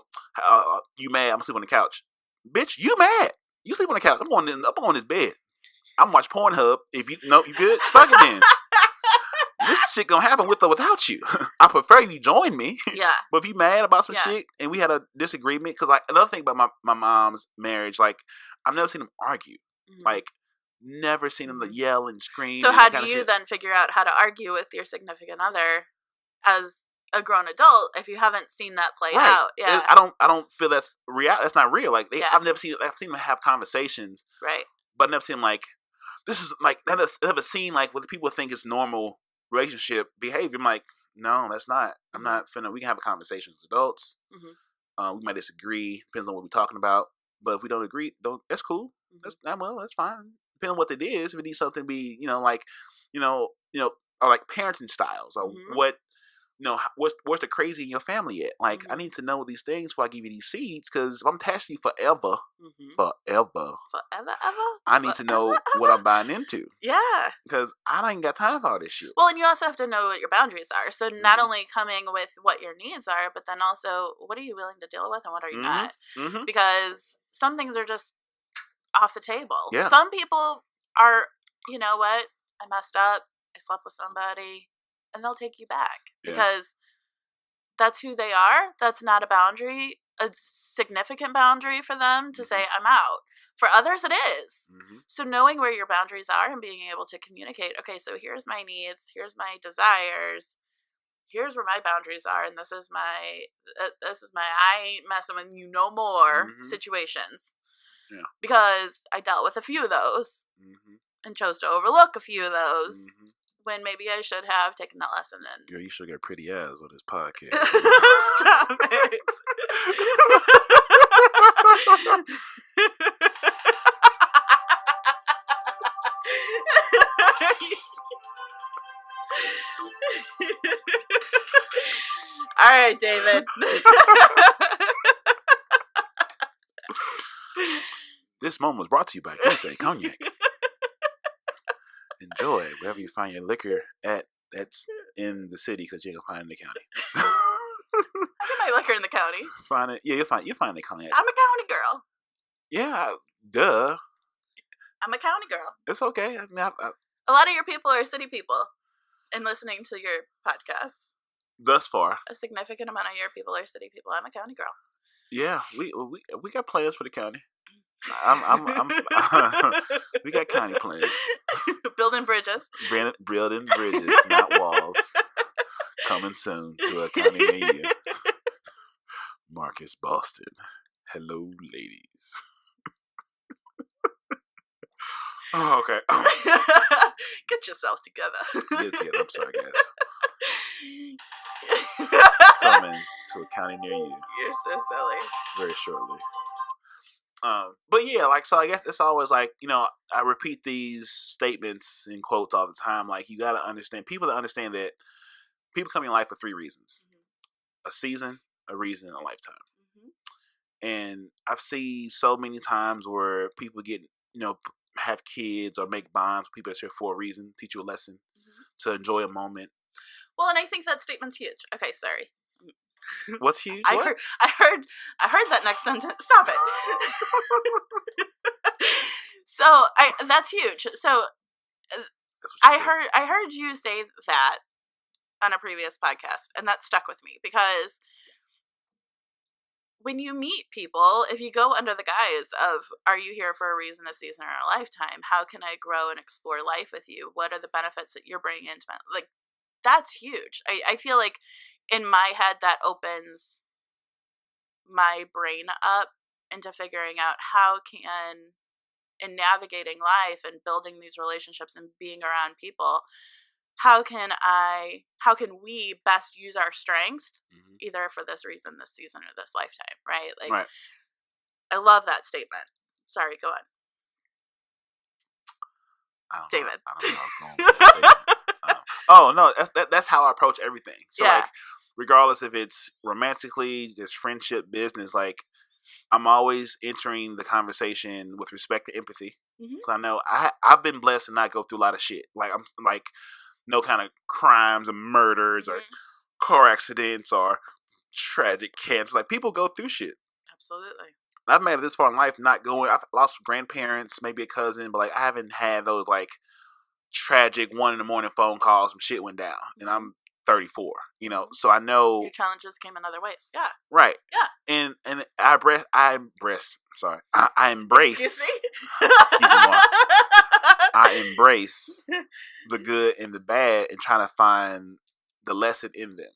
you mad, I'm sleeping on the couch. Bitch, you mad. You sleep on the couch. I'm on this bed. I'm watching Pornhub. If you good, fuck it then. This shit gonna happen with or without you. I prefer you join me. Yeah. But if you mad about some shit and we had a disagreement, because another thing about my mom's marriage, I've never seen them argue. Never seen them yell and scream. So how do you then figure out how to argue with your significant other as a grown adult if you haven't seen that play out? Yeah. I don't feel that's real. That's not real. I've seen them have conversations. Right. But I've never seen this is I've never seen what people think is normal relationship behavior. I'm like, no, that's not. I'm not finna. We can have a conversation as adults. We might disagree, depends on what we're talking about. But if we don't agree, that's cool. That's fine. Depending on what it is, if it needs something to be, or parenting styles, or what, what's the crazy in your family at? I need to know these things before I give you these seeds, because if I'm testing you forever, I need to know what I'm buying into. Yeah. Because I ain't got time for all this shit. Well, and you also have to know what your boundaries are. So not only coming with what your needs are, but then also what are you willing to deal with and what are you not? Because some things are just off the table. Yeah. Some people are, you know what, I messed up, I slept with somebody, and they'll take you back because that's who they are. That's not a boundary, a significant boundary for them to say, I'm out. For others, it is. So knowing where your boundaries are and being able to communicate, okay, so here's my needs, here's my desires, here's where my boundaries are, and this is my I ain't messing with you no more situations. Yeah. Because I dealt with a few of those and chose to overlook a few of those when maybe I should have taken that lesson in. Girl, you should get pretty ass on this podcast. Stop it. All right, David. This moment was brought to you by Chrissy Cognac. Enjoy wherever you find your liquor at. That's in the city because you can find it in the county. I get my liquor in the county. Find it. Yeah, you'll find the county. I'm a county girl. Yeah, duh. I'm a county girl. It's okay. I mean, a lot of your people are city people, and listening to your podcasts. Thus far, a significant amount of your people are city people. I'm a county girl. Yeah, we got players for the county. We got county players. Building bridges. Building bridges, not walls. Coming soon to a county near you. Marcus Boston. Hello, ladies. Oh, okay. Get yourself together. Get it together. I'm sorry, guys. Coming to a county near you. You're so silly. Very shortly. But yeah, like, so I guess it's always like, you know, I repeat these statements and quotes all the time. Like, you got to understand, people that understand that people come in life for 3 reasons: a season, a reason, and a lifetime. And I've seen so many times where people get, you know, have kids or make bonds with people that's here for a reason, teach you a lesson, to enjoy a moment. Well, and I think that statement's huge. Okay, sorry. What's huge? I heard that next sentence. Stop it. So that's huge. So I heard you say that on a previous podcast, and that stuck with me because when you meet people, if you go under the guise of, are you here for a reason, a season, or a lifetime? How can I grow and explore life with you? What are the benefits that you're bringing into my, like, that's huge. I feel like in my head that opens my brain up into figuring out how can, in navigating life and building these relationships and being around people, how can we best use our strengths either for this reason, this season, or this lifetime, right? Like, right. I love that statement. Sorry, go on. David. I don't know what's going on. Oh, no, that's how I approach everything. So, like, regardless if it's romantically, just friendship, business, like, I'm always entering the conversation with respect to empathy. Because I know I've been blessed to not go through a lot of shit. Like, I'm like, no kind of crimes or murders or car accidents or tragic cancer. Like, people go through shit. Absolutely. I've made it this far in life not going. I've lost grandparents, maybe a cousin, but, like, I haven't had those, like, tragic 1 a.m. phone calls. Some shit went down, and I'm 34. You know, so I know your challenges came in other ways. Yeah. Right. Yeah. And I embrace. Excuse me? Excuse me. I embrace the good and the bad and trying to find the lesson in them.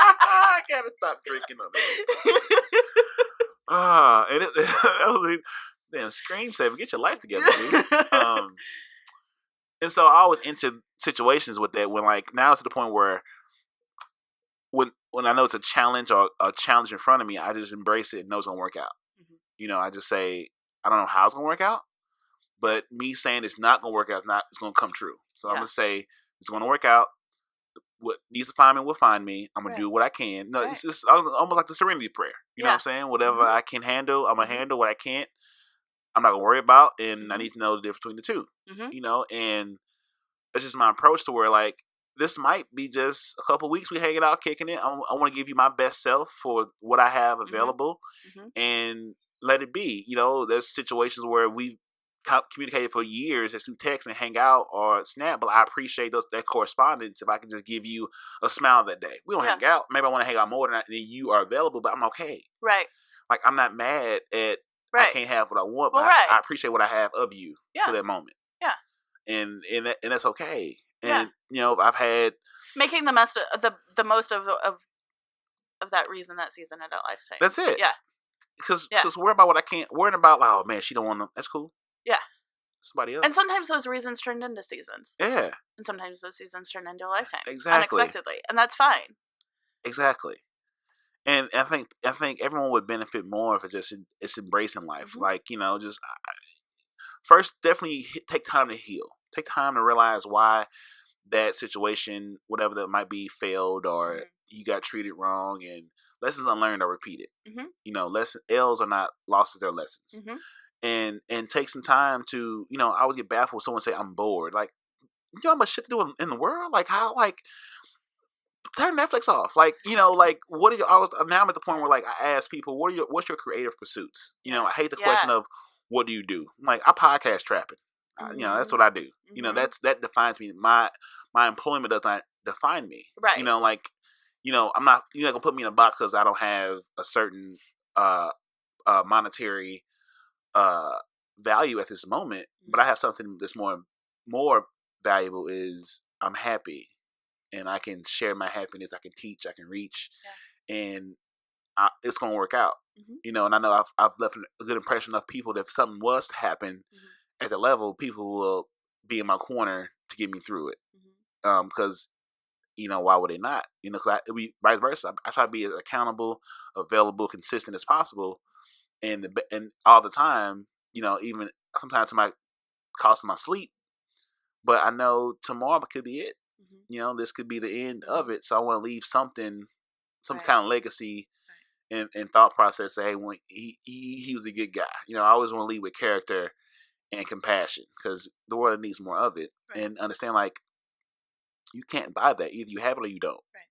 I gotta stop drinking on it. That was damn screensaver. Get your life together, dude. And so I always enter situations with that when, like, now it's to the point where when I know it's a challenge or a challenge in front of me, I just embrace it and know it's gonna work out. You know, I just say, I don't know how it's gonna work out, but me saying it's not gonna work out it's gonna come true. So I'm gonna say it's gonna work out. What needs to find me will find me. I'm gonna do what I can. No, it's just almost like the serenity prayer. You know what I'm saying? Whatever I can handle, I'm gonna handle. What I can't, I'm not gonna worry about. And I need to know the difference between the two. You know, and that's just my approach to where, like, this might be just a couple weeks we hanging out, kicking it. I want to give you my best self for what I have available, and let it be. You know, there's situations where we've communicated for years just through text and hang out or snap, but I appreciate that correspondence if I can just give you a smile that day. We don't hang out. Maybe I want to hang out more than you are available, but I'm okay. Right. Like, I'm not mad at I can't have what I want, but I appreciate what I have of you for that moment. Yeah. And that's okay. And you know, I've had making the most of that reason, that season, or that lifetime. That's it. Yeah. Because worrying about what I can't, worrying about, like, oh man, she don't want to. That's cool. Yeah. Somebody else. And sometimes those reasons turned into seasons. Yeah. And sometimes those seasons turn into a lifetime. Exactly. Unexpectedly. And that's fine. Exactly. And I think everyone would benefit more if it's embracing life. Mm-hmm. Like, just first, definitely take time to heal. Take time to realize why that situation, whatever that might be, failed, or you got treated wrong, and lessons unlearned are repeated. L's are not losses; they're lessons. And take some time to, I always get baffled when someone say I'm bored. Like, you know how much shit to do in the world? Like, how, like, turn Netflix off. Like, like, what are you? Now I'm at the point where, like, I ask people, what's your creative pursuits? I hate the question of what do you do. I'm like, I podcast trapping. That's what I do. That defines me. My employment does not define me. Right. I'm not. You're not gonna put me in a box because I don't have a certain monetary value at this moment. But I have something that's more valuable. Is I'm happy, and I can share my happiness. I can teach. I can reach, and it's gonna work out. And I know I've left a good impression of people that if something was to happen at the level, people will be in my corner to get me through it. Because why would they not? Because it'd be vice versa. I try to be as accountable, available, consistent as possible, and all the time. Even sometimes it might cost my sleep, but I know tomorrow could be it. This could be the end of it. So I want to leave something, some kind of legacy. And thought process. Say, hey, when he was a good guy. I always want to lead with character and compassion because the world needs more of it. Right. And understand, like, you can't buy that. Either you have it or you don't. Right.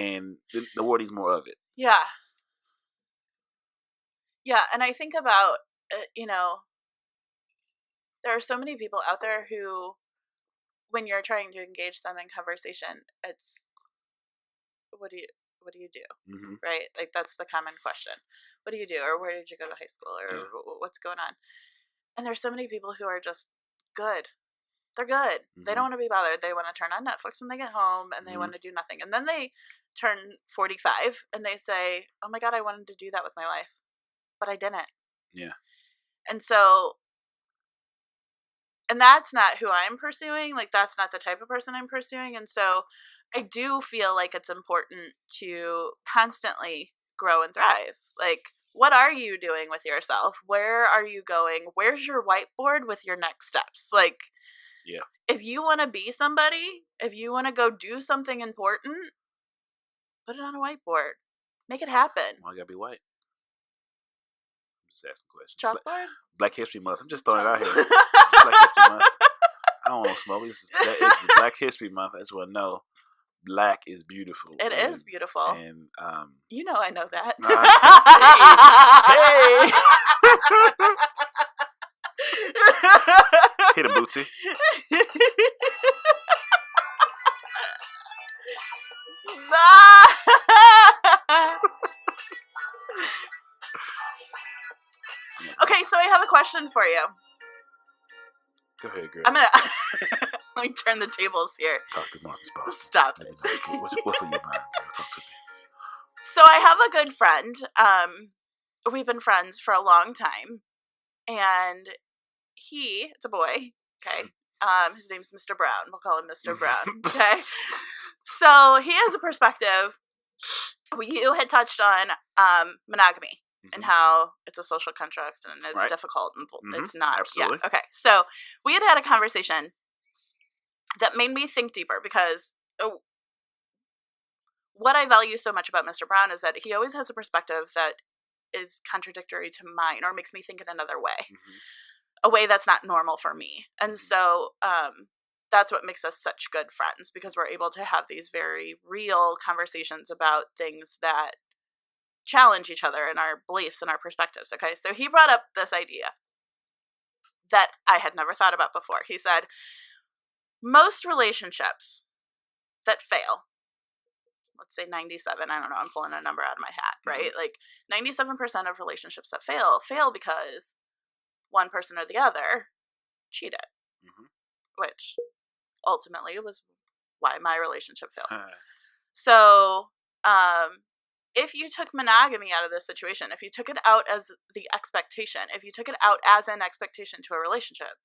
And the world needs more of it. Yeah. Yeah, and I think about, there are so many people out there who, when you're trying to engage them in conversation, it's, what do you do? Right? Like, that's the common question. What do you do? Or where did you go to high school? Or what's going on? And there's so many people who are just good. They're good. They don't want to be bothered. They want to turn on Netflix when they get home, and they want to do nothing. And then they turn 45 and they say, oh my God, I wanted to do that with my life, but I didn't. Yeah. And so, and that's not who I'm pursuing. Like, that's not the type of person I'm pursuing. And so I do feel like it's important to constantly grow and thrive. Like, what are you doing with yourself? Where are you going? Where's your whiteboard with your next steps? Like, if you want to be somebody, if you want to go do something important, put it on a whiteboard. Make it happen. Why gotta be white? I'm just asking questions. Chalkboard? Black History Month. I'm just throwing it out here. Black History Month. I don't want to smoke. It's Black History Month. I just want to know. Black is beautiful. It is beautiful. And I know that. Hey. Hit him, Bootsy. Okay, so I have a question for you. Go ahead, girl. I'm gonna like turn the tables here. Talk to Marcus Boston. Stop it. What's on your mind? Talk to me. So I have a good friend. We've been friends for a long time, and it's a boy. Okay. His name's Mr. Brown. We'll call him Mr. Brown. Okay. So he has a perspective. You had touched on monogamy and how it's a social construct and it's difficult and it's not. Absolutely. Yeah. Okay. So we had a conversation that made me think deeper because what I value so much about Mr. Brown is that he always has a perspective that is contradictory to mine or makes me think in another way. A way that's not normal for me. And so that's what makes us such good friends because we're able to have these very real conversations about things that challenge each other and our beliefs and our perspectives. Okay, so he brought up this idea that I had never thought about before. He said, most relationships that fail, let's say 97, I don't know, I'm pulling a number out of my hat, right? Like 97% of relationships that fail because one person or the other cheated, which ultimately was why my relationship failed. So, if you took monogamy out of this situation, if you took it out as the expectation, if you took it out as an expectation to a relationship,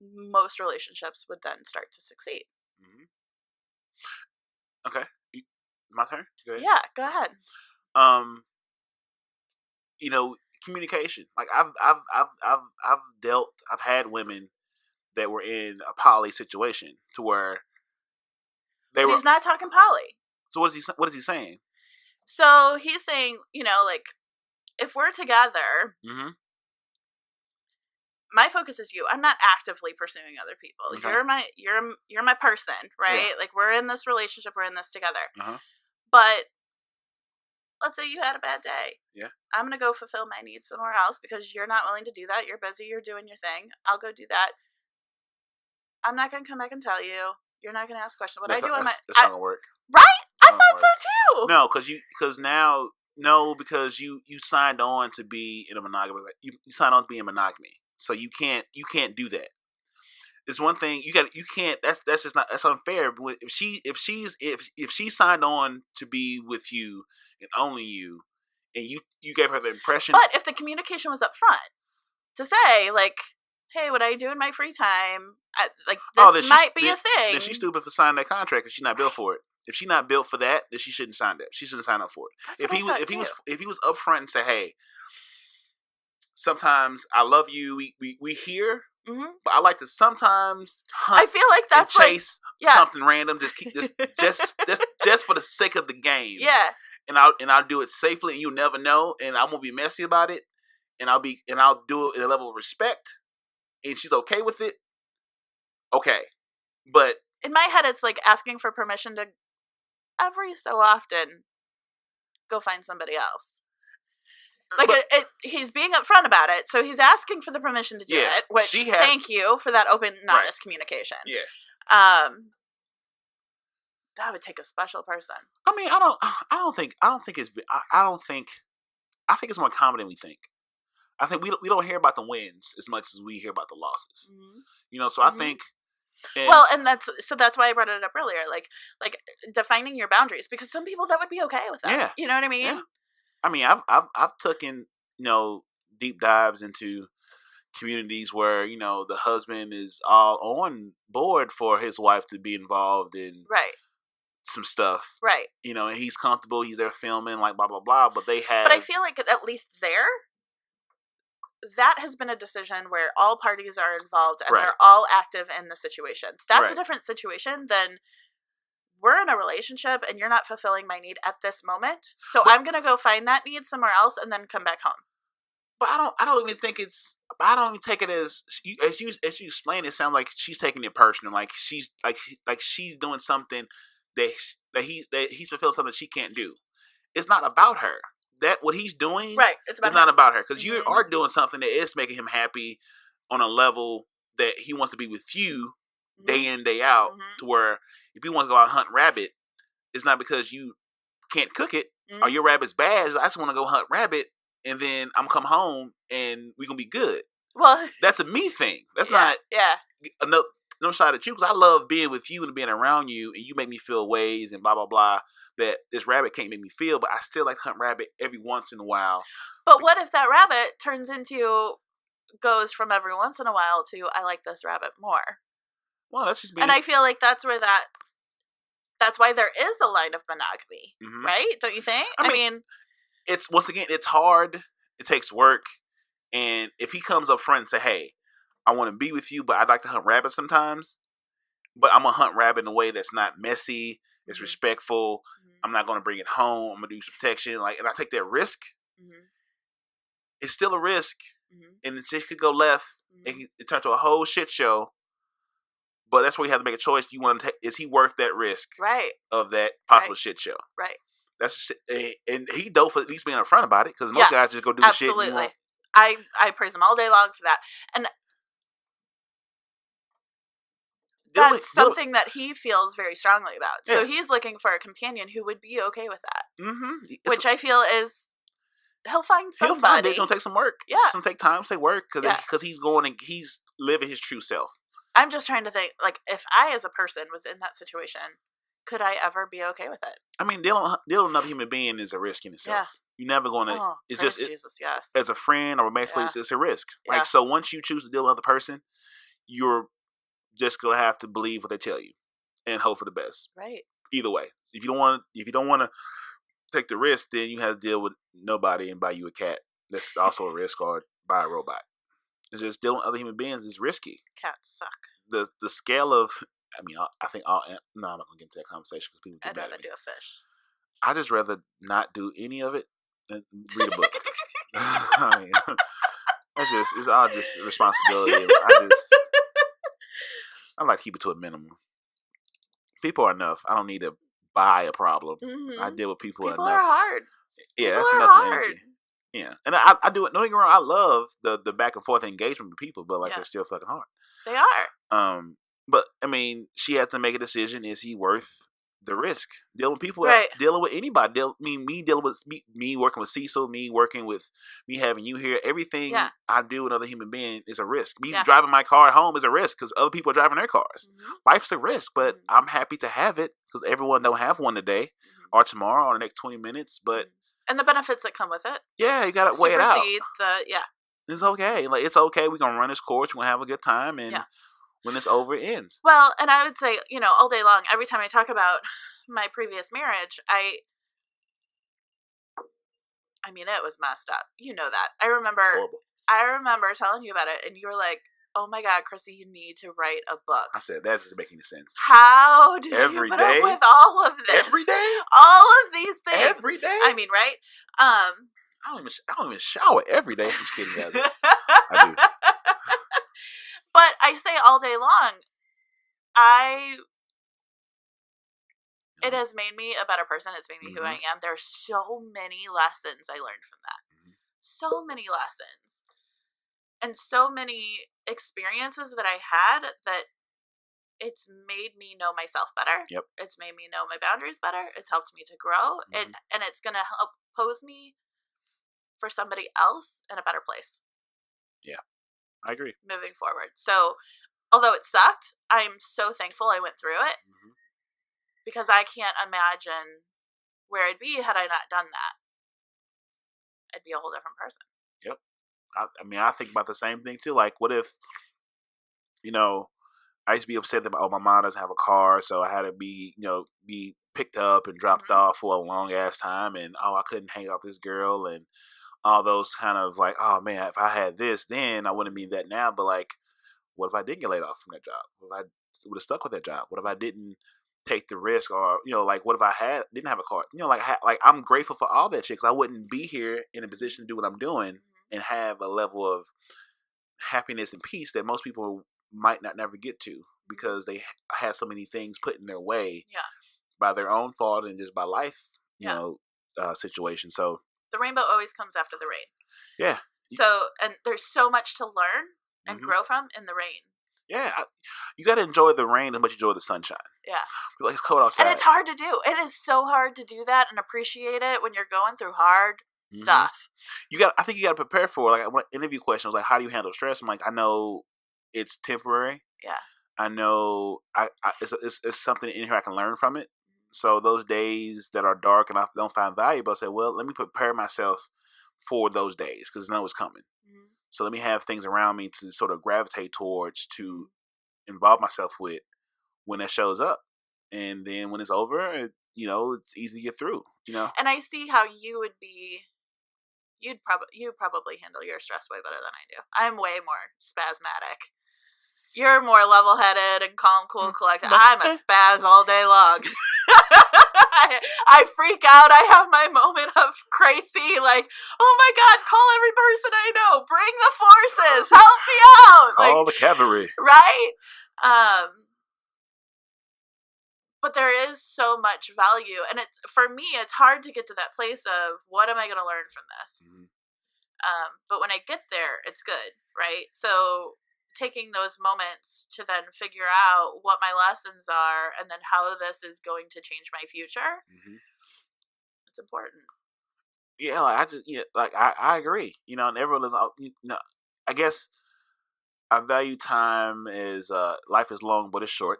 most relationships would then start to succeed. Okay. My turn? Go ahead. Yeah, go ahead. Communication. Like I've had women that were in a poly situation to where he's not talking poly. So what is he saying? So he's saying, like, if we're together, my focus is you. I'm not actively pursuing other people. Okay. You're my person, right? Yeah. Like, we're in this relationship, we're in this together. But let's say you had a bad day. Yeah. I'm going to go fulfill my needs somewhere else because you're not willing to do that. You're busy. You're doing your thing. I'll go do that. I'm not going to come back and tell you. You're not going to ask questions. That's not going to work. Right? I thought so too. No, because you signed on to be in a monogamy. You signed on to be in monogamy. So you can't do that. It's one thing you can't. That's just not. That's unfair. If she signed on to be with you and only you, and you gave her the impression. But if the communication was up front to say, like, hey, what I do in my free time, this might be a thing. Then she's stupid for signing that contract if she's not built for it. If she's not built for that, then she shouldn't sign that. She shouldn't sign up for it. If he was upfront and say, hey, sometimes I love you, we here. But I like to sometimes hunt. I feel like that's and chase something random, just for the sake of the game. Yeah, and I'll do it safely, and you'll never know, and I won't be messy about it, and I'll do it in a level of respect, and she's okay with it. Okay, but in my head, it's like asking for permission to every so often go find somebody else. Like, he's being upfront about it, so he's asking for the permission to do it, which, thank you for that open, honest communication. Yeah. That would take a special person. I mean, I think it's more common than we think. I think we don't hear about the wins as much as we hear about the losses. So I think... and that's why I brought it up earlier, like defining your boundaries, because some people that would be okay with that. Yeah. You know what I mean? Yeah. I mean, I've taken, deep dives into communities where, the husband is all on board for his wife to be involved in some stuff. Right. And he's comfortable, he's there filming, like, blah, blah, blah, but they have... But I feel like at least that has been a decision where all parties are involved and they're all active in the situation. That's a different situation than... we're in a relationship and you're not fulfilling my need at this moment. So I'm going to go find that need somewhere else and then come back home. But I don't even take it as you explain. It sounds like she's taking it personal. Like she's doing something that he's fulfilled something she can't do. It's not about her. That what he's doing, it's not about her, because you are doing something that is making him happy on a level that he wants to be with you day in, day out, to where if he wants to go out and hunt rabbit, it's not because you can't cook it or your rabbit's bad. I just want to go hunt rabbit, and then I'm come home and we're gonna be good. Well, that's a me thing. That's not no side at you, because I love being with you and being around you, and you make me feel ways and blah blah blah that this rabbit can't make me feel. But I still like to hunt rabbit every once in a while. But what if that rabbit goes from every once in a while to I like this rabbit more? Well, that's just being... And I feel like that's why there is a line of monogamy, right? Don't you think? I mean, it's it's hard. It takes work. And if he comes up front and say, "Hey, I want to be with you, but I'd like to hunt rabbit sometimes, but I'm gonna hunt rabbit in a way that's not messy. It's respectful. I'm not gonna bring it home. I'm gonna do some protection, and I take that risk. It's still a risk, and it could go left. It turn to a whole shit show." But that's where you have to make a choice. You want to is he worth that risk? Of that possible shit show? Right. That's and he dope for at least being upfront about it, because most guys just go do the shit. Absolutely. I praise him all day long for that, and that's something that he feels very strongly about. So he's looking for a companion who would be okay with that. Which I feel is he'll find somebody. He'll find it. It's gonna take some work. Yeah, it's gonna take time. It's gonna take work because he's going and he's living his true self. I'm just trying to think, like, if I, as a person, was in that situation, could I ever be okay with it? I mean, dealing with another human being is a risk in itself. Yeah. You're never going to... it's just... Jesus, yes. As a friend or romantically, it's a risk. Yeah. Like, so once you choose to deal with another person, you're just going to have to believe what they tell you and hope for the best. Right. Either way. if you don't want to take the risk, then you have to deal with nobody and buy you a cat. That's also a risk, or buy a robot. It's just dealing with other human beings is risky. Cats suck. The scale of, I mean, I think no, I'm not gonna get into that conversation because people I'd rather do a fish. I just rather not do any of it and read a book. I mean, it's all just responsibility. I like to keep it to a minimum. People are enough. I don't need to buy a problem. Mm-hmm. I deal with people enough. People are hard. Yeah, that's enough energy. Yeah, and I do it. Don't get me wrong. I love the back and forth engagement with people, but they're still fucking hard. They are. But I mean, she had to make a decision. Is he worth the risk? Dealing with people, dealing with anybody. Me dealing with me working with Cecil, me working with me having you here. Everything I do with another human being is a risk. Me driving my car at home is a risk because other people are driving their cars. Mm-hmm. Life's a risk, but I'm happy to have it because everyone don't have one today or tomorrow or the next 20 minutes. But and the benefits that come with it. Yeah, you gotta weigh it out. It's okay. It's okay. We're gonna run this course. We're gonna have a good time, and when it's over, it ends. Well, and I would say, all day long, every time I talk about my previous marriage, I mean, it was messed up. You know that. I remember telling you about it, and you were like, "Oh my God, Chrissy, you need to write a book." I said, that doesn't make any sense. How did you put up with all of this? Every day? All of these things. Every day? I mean, right? I don't even shower every day. I'm just kidding, guys. I do. But I say all day long, it has made me a better person. It's made me who I am. There are so many lessons I learned from that. Mm-hmm. So many lessons. And so many experiences that I had that it's made me know myself better. Yep. It's made me know my boundaries better. It's helped me to grow. Mm-hmm. And it's going to help pose me for somebody else in a better place. Yeah. I agree. Moving forward. So, although it sucked, I'm so thankful I went through it because I can't imagine where I'd be had I not done that. I'd be a whole different person. Yep. I mean, I think about the same thing too. Like, what if, I used to be upset that my mom doesn't have a car, so I had to be picked up and dropped off for a long ass time, and I couldn't hang out with this girl, and all those kind of like, oh man, if I had this, then I wouldn't be that now. But like, what if I didn't get laid off from that job? What if I would have stuck with that job? What if I didn't take the risk? Or what if I didn't have a car? Like I'm grateful for all that shit because I wouldn't be here in a position to do what I'm doing and have a level of happiness and peace that most people might not never get to because they have so many things put in their way by their own fault and just by life, situation. So. The rainbow always comes after the rain. Yeah. So, and there's so much to learn and grow from in the rain. Yeah. You got to enjoy the rain as much as you enjoy the sunshine. Yeah. Like, it's cold outside. And it's hard to do. It is so hard to do that and appreciate it when you're going through hard stuff. I think you got to prepare for it. Like, one interview question was like, how do you handle stress? I'm like, I know it's temporary. Yeah. I know it's something in here I can learn from it. So those days that are dark and I don't find valuable, I say, well, let me prepare myself for those days because I know it's coming. Mm-hmm. So let me have things around me to sort of gravitate towards, to involve myself with when that shows up. And then when it's over, it's easy to get through, And I see how you would be, you probably handle your stress way better than I do. I'm way more spasmatic. You're more level-headed and calm, cool, collected. I'm a spaz all day long. I freak out. I have my moment of crazy, like, oh my God, call every person I know. Bring the forces. Help me out. Call the cavalry. Right? But there is so much value. And for me, it's hard to get to that place of, what am I going to learn from this? Mm-hmm. But when I get there, it's good, right? So taking those moments to then figure out what my lessons are and then how this is going to change my future. It's important. Yeah, I agree. And everyone is, I guess I value time as life is long, but it's short.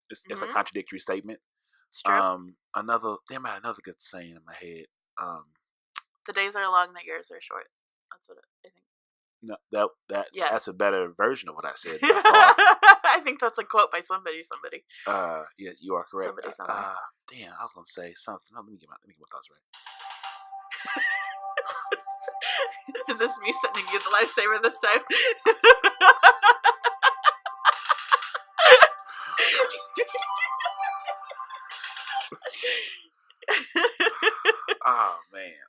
It's a contradictory statement. It's true. Another good saying in my head. The days are long, the years are short. That's what I think. No, that's a better version of what I said. I I think that's a quote by somebody. Yes, you are correct. Somebody somewhere. Damn, I was gonna say something. Let me get my thoughts right. Is this me sending you the lifesaver this time? Oh man.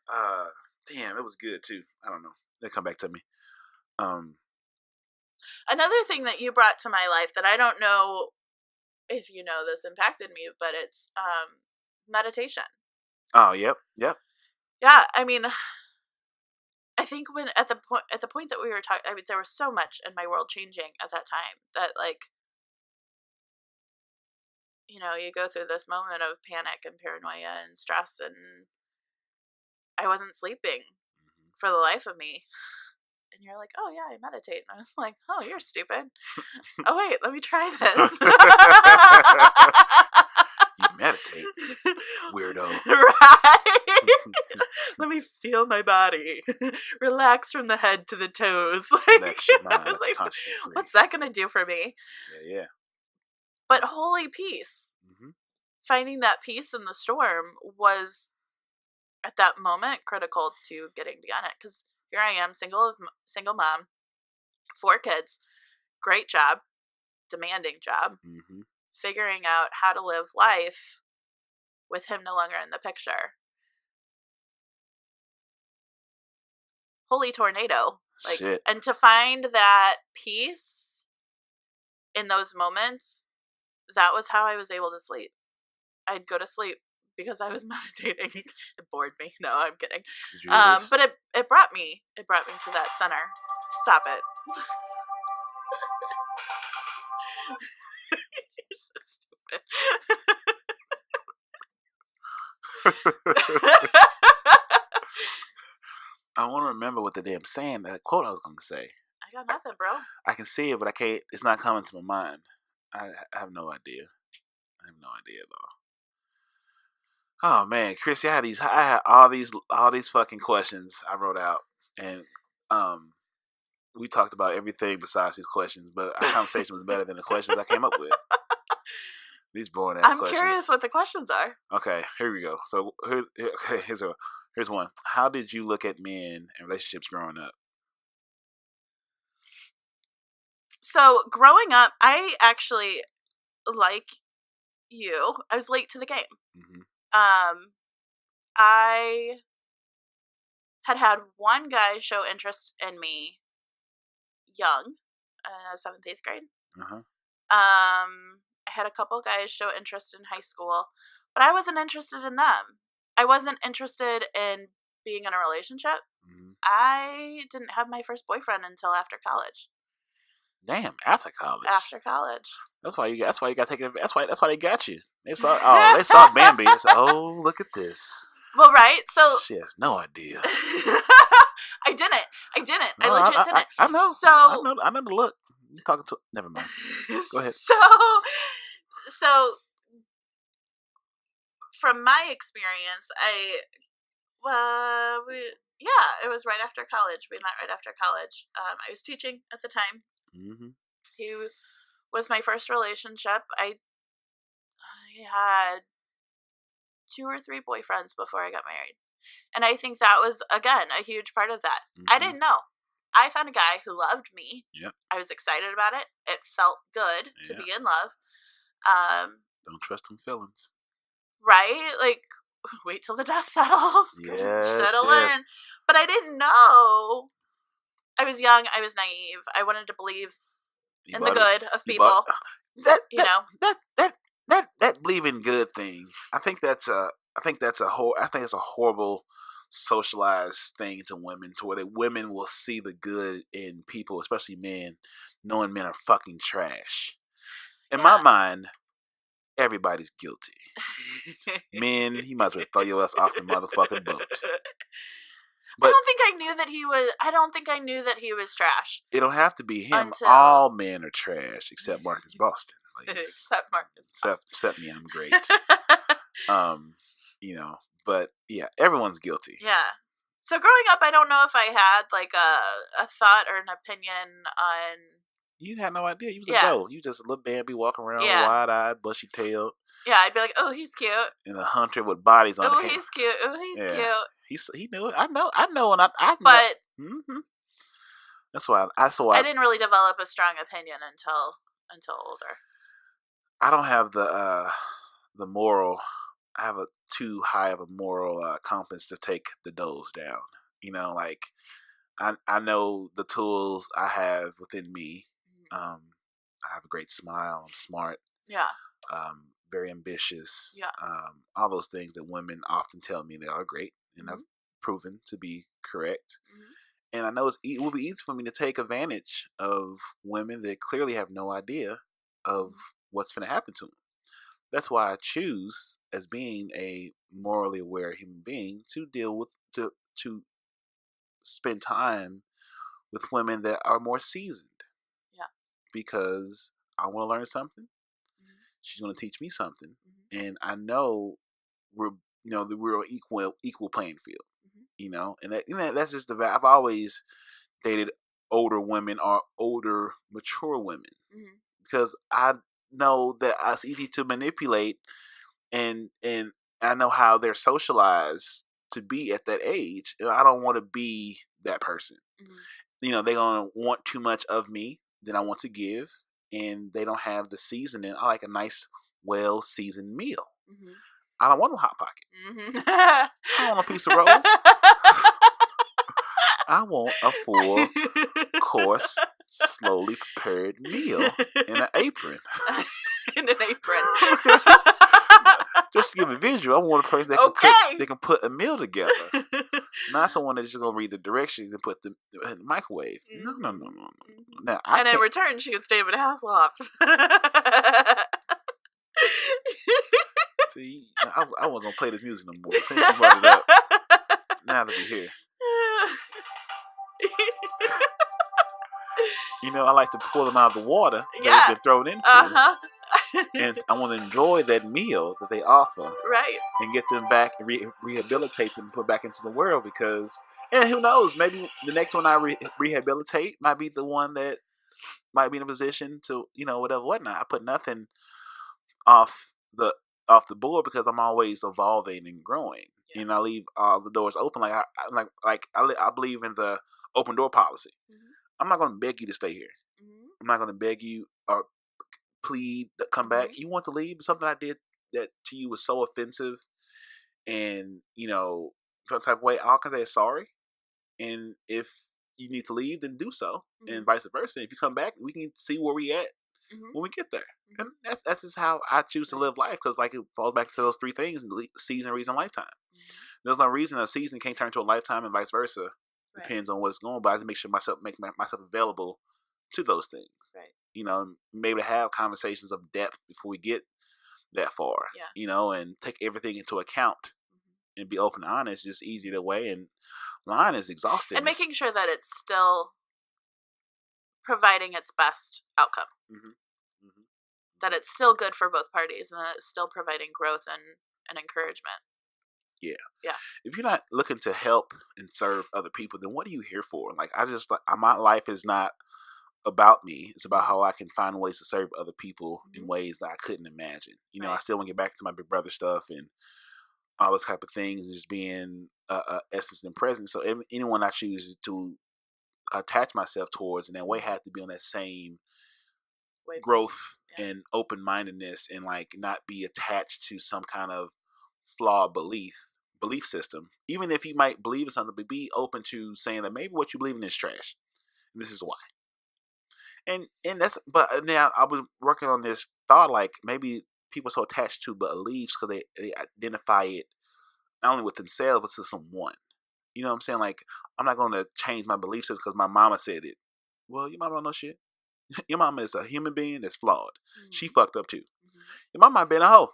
Damn, it was good too. I don't know. They come back to me. Another thing that you brought to my life that I don't know if you know this impacted me, but it's meditation. Oh, yep. Yeah, I mean, I think when at the point that we were talking, I mean, there was so much in my world changing at that time that, like, you know, you go through this moment of panic and paranoia and stress, and I wasn't sleeping for the life of me. And you're like, oh yeah, I meditate. And I was like, oh, you're stupid. Oh wait, let me try this. You meditate, weirdo. Right? Let me feel my body. Relax from the head to the toes. Like, I was like, what's that going to do for me? Yeah. But holy peace. Mm-hmm. Finding that peace in the storm was, at that moment, critical to getting beyond it. Because here I am, single mom, 4 kids, great job, demanding job, figuring out how to live life with him no longer in the picture. Holy tornado. Like, shit. And to find that peace in those moments, that was how I was able to sleep. I'd go to sleep because I was meditating. It bored me. No, I'm kidding. But it brought me to that center. Stop it. You're so stupid. I want to remember what the damn saying, that quote I was going to say. I got nothing, bro. I can see it, but I can't. It's not coming to my mind. I have no idea. Though. Oh man, Chrissy, I had all these fucking questions I wrote out, and we talked about everything besides these questions, but our conversation was better than the questions I came up with. These boring ass questions. I'm curious what the questions are. Okay, here we go. So here's one. How did you look at men and relationships growing up? So growing up, I actually, like you, I was late to the game. Mm-hmm. I had one guy show interest in me young, 7th, 8th grade. Uh-huh. I had a couple guys show interest in high school, but I wasn't interested in them. I wasn't interested in being in a relationship. Mm-hmm. I didn't have my first boyfriend until after college. Damn, after college. After college. That's why you got taken. That's why they got you. They saw Bambi and said, "Oh, look at this." Well, right. So she has no idea. I didn't. No, I legit didn't. I know. So I know the look. You talking to? Never mind. Go ahead. So from my experience, it was right after college. We met right after college. I was teaching at the time. Mm-hmm. He was my first relationship. I had 2 or 3 boyfriends before I got married. And I think that was, again, a huge part of that. Mm-hmm. I didn't know. I found a guy who loved me. Yep. I was excited about it. It felt good to be in love. Don't trust them feelings. Right? Like, wait till the dust settles. Should've learned. But I didn't know. I was young. I was naive. I wanted to believe in the good of people. That believe in good thing. I think that's a horrible socialized thing to women, to where the women will see the good in people, especially men, knowing men are fucking trash. In my mind, everybody's guilty. Men, you might as well throw your ass off the motherfucking boat. But I don't think I knew that he was trash. It don't have to be him. All men are trash except Marcus Boston. Except Marcus Boston. Except me, I'm great. But yeah, everyone's guilty. Yeah. So growing up, I don't know if I had like a thought or an opinion on You had no idea. You was a doe. You just a little baby walking around wide-eyed, bushy-tailed. Yeah, I'd be like, oh, he's cute. And a hunter with bodies on the head. He's cute. Oh, he's cute. He knew it. I know, and I but mm-hmm. That's why I didn't really develop a strong opinion until older. I don't have the moral. I have too high of a moral compass to take the does down. You know, like I know the tools I have within me. I have a great smile. I'm smart. Yeah. Very ambitious. Yeah. All those things that women often tell me they are great, and I've proven to be correct. And I know it will be easy for me to take advantage of women that clearly have no idea of what's going to happen to them. That's why I choose, as being a morally aware human being, to deal with to spend time with women that are more seasoned. Yeah. Because I want to learn something. She's going to teach me something, and I know we're on equal playing field. You know, and that's just I've always dated older women or older mature women because I know that it's easy to manipulate, and I know how they're socialized to be at that age. I don't want to be that person. You know, they're gonna want too much of me than I want to give, and they don't have the seasoning. I like a nice, well seasoned meal. I don't want no Hot Pocket. I don't want a piece of roll. I want a full course, slowly prepared meal in an apron. Just to give a visual, I want a person that can put a meal together. Not someone that's just gonna read the directions and put them in the microwave. No. Now, and in return, she gets David Hasselhoff. See, I wasn't gonna play this music no more. Since you brought it up, now that we're here. You know, I like to pull them out of the water that they've been thrown into. And I want to enjoy that meal that they offer. Right. And get them back and rehabilitate them and put back into the world because, and who knows, maybe the next one I rehabilitate might be the one that might be in a position to, whatnot. I put nothing off the board because I'm always evolving and growing. Yeah. And I leave all the doors open. I believe in the open door policy. I'm not going to beg you to stay here. I'm not going to beg you or plead to come back. You want to leave? Something I did that to you was so offensive and, some type of way, all I can say is sorry. And if you need to leave, then do so. And vice versa. If you come back, we can see where we at when we get there. And that's just how I choose to live life because, it falls back to those three things: season, reason, lifetime. There's no reason a season can't turn to a lifetime and vice versa. Right. Depends on what it's going. But I just make sure make myself available to those things. Right. Maybe to have conversations of depth before we get that far. Yeah. And take everything into account and be open and honest. Just easier to weigh. And lying is exhausting. And making sure that it's still providing its best outcome. That it's still good for both parties and that it's still providing growth and encouragement. Yeah. Yeah. If you're not looking to help and serve other people, then what are you here for? My life is not about me. It's about how I can find ways to serve other people in ways that I couldn't imagine. I still want to get back to my Big Brother stuff and all those type of things, and just being essence and presence. So anyone I choose to attach myself towards in that way has to be on that same growth and open-mindedness and not be attached to some kind of flawed belief system. Even if you might believe in something, but be open to saying that maybe what you believe in is trash. And this is why. And that's, but now I was working on this thought, maybe people are so attached to beliefs because they identify it not only with themselves, but to someone. You know what I'm saying? I'm not going to change my belief system because my mama said it. Well, your mama don't know shit. Your mama is a human being that's flawed. She fucked up too. Your mama might have been a hoe.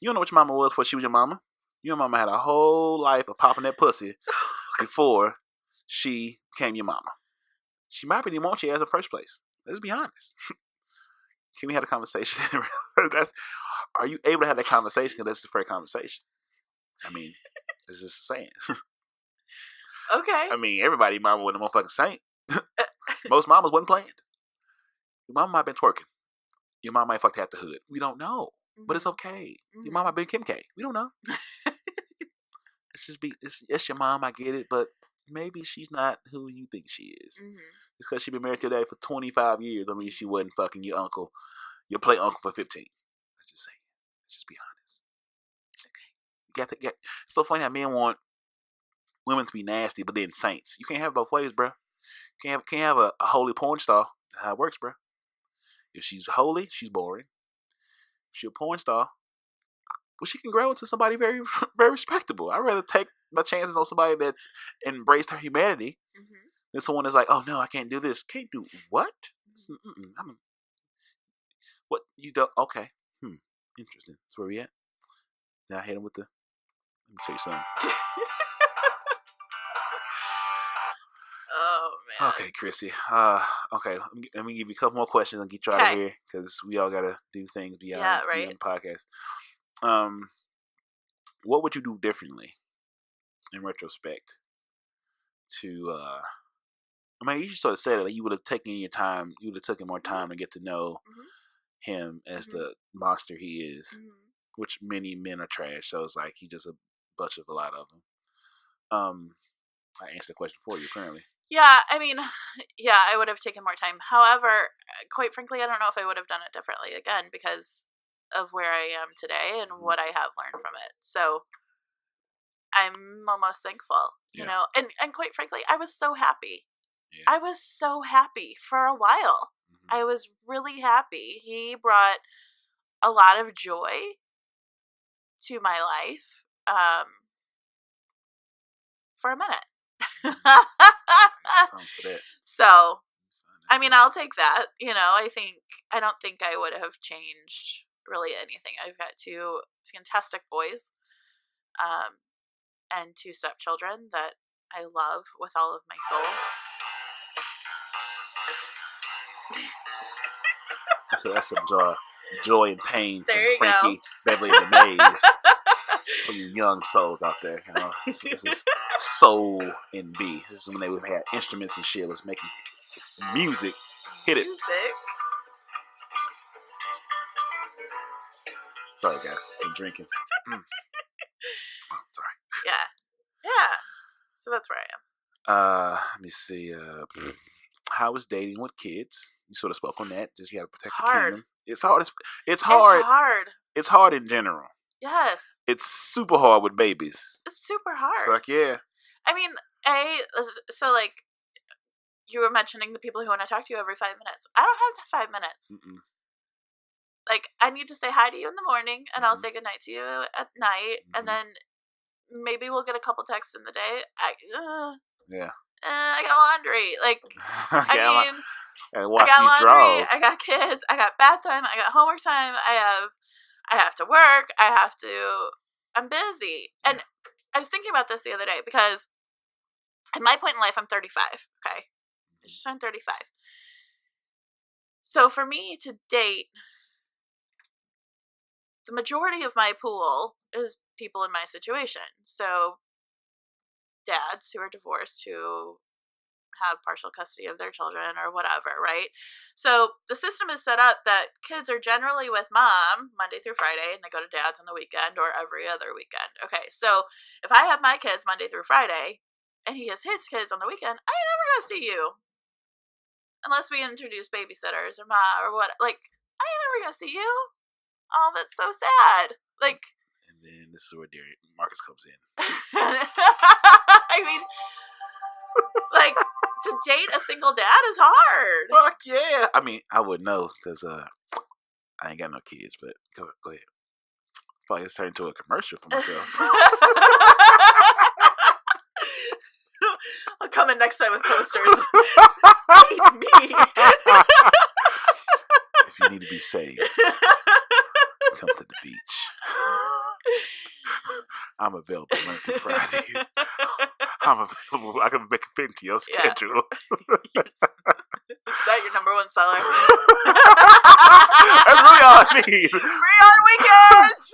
You don't know what your mama was before she was your mama. Your mama had a whole life of popping that pussy before she became your mama. She might be didn't want you as in the first place. Let's be honest. Can we have a conversation? Are you able to have that conversation? Because that's the fair conversation. I mean, it's just saying. Okay. I mean, everybody mama wasn't a motherfucking saint. Most mamas wasn't playing. Your mama might have been twerking. Your mama might fucked half the hood. We don't know. But it's okay. Your mama might have been Kim K. We don't know. It's your mom, I get it, but maybe she's not who you think she is. Just because she been married to your dad for 25 years, I mean, she wasn't fucking your uncle, your play uncle for 15. Let's just say, let's just be honest. Okay. It's so funny how men want women to be nasty, but then saints. You can't have both ways, bro. Can't have a holy porn star. That's how it works, bro. If she's holy, she's boring. If she's a porn star, well, she can grow into somebody very, very respectable. I'd rather take my chances on somebody that's embraced her humanity than someone that's like, oh no, I can't do this. Can't do what? What you don't? Okay, interesting. That's where we at. Now I hit him with the. Let me tell you something. Oh man. Okay, Chrissy. Okay, let me give you a couple more questions and get you out of here because we all gotta do things beyond the podcast. What would you do differently in retrospect to I mean, you just sort of said it, like you would have taken your time, you would have taken more time to get to know him as the monster he is, which many men are trash, so it's like he just a bunch of a lot of them. I answered the question for you apparently. Yeah, I mean, I would have taken more time. However, quite frankly, I don't know if I would have done it differently again because of where I am today and what I have learned from it. So I'm almost thankful, you know, and quite frankly, I was so happy. Yeah. I was so happy for a while. I was really happy. He brought a lot of joy to my life for a minute. So, I mean, I'll take that. You know, I don't think I would have changed really anything. I've got 2 fantastic boys, and 2 stepchildren that I love with all of my soul. So that's some joy and pain there from you Frankie go. Beverly and the Maze. For you young souls out there, you know, this is soul and B. This is when they would have instruments and shit, was making music. Hit it. Sorry, guys, I'm drinking. Oh, sorry. Yeah. So that's where I am. Let me see. How is dating with kids? You sort of spoke on that. Just you got to protect the kingdom. It's hard. It's hard. It's hard in general. Yes. It's super hard with babies. It's super hard. Fuck yeah. I mean, so like, you were mentioning the people who want to talk to you every 5 minutes. I don't have 5 minutes. Like, I need to say hi to you in the morning, and I'll say goodnight to you at night, and then maybe we'll get a couple texts in the day. I got laundry. Like, I got laundry. I got kids. I got bath time. I got homework time. I have to work. I'm busy. And I was thinking about this the other day because at my point in life, I'm 35. Okay. I just turned 35. So for me to date, the majority of my pool is people in my situation. So dads who are divorced who have partial custody of their children or whatever, right? So the system is set up that kids are generally with mom Monday through Friday and they go to dad's on the weekend or every other weekend. Okay, so if I have my kids Monday through Friday and he has his kids on the weekend, I ain't never gonna see you. Unless we introduce babysitters or ma or what. Like, I ain't never gonna see you. Oh, that's so sad. Like, and then this is where Marcus comes in. I mean, like, to date a single dad is hard. Fuck yeah. I mean, I wouldn't know because I ain't got no kids, but go ahead. Probably it's turned into a commercial for myself. I'll come in next time with posters. Hate me. If you need to be saved, come to the beach. I'm available Monday through Friday. I'm available. I can make it fit into your schedule. Is that your number one seller? That's really all I need. Free on weekends.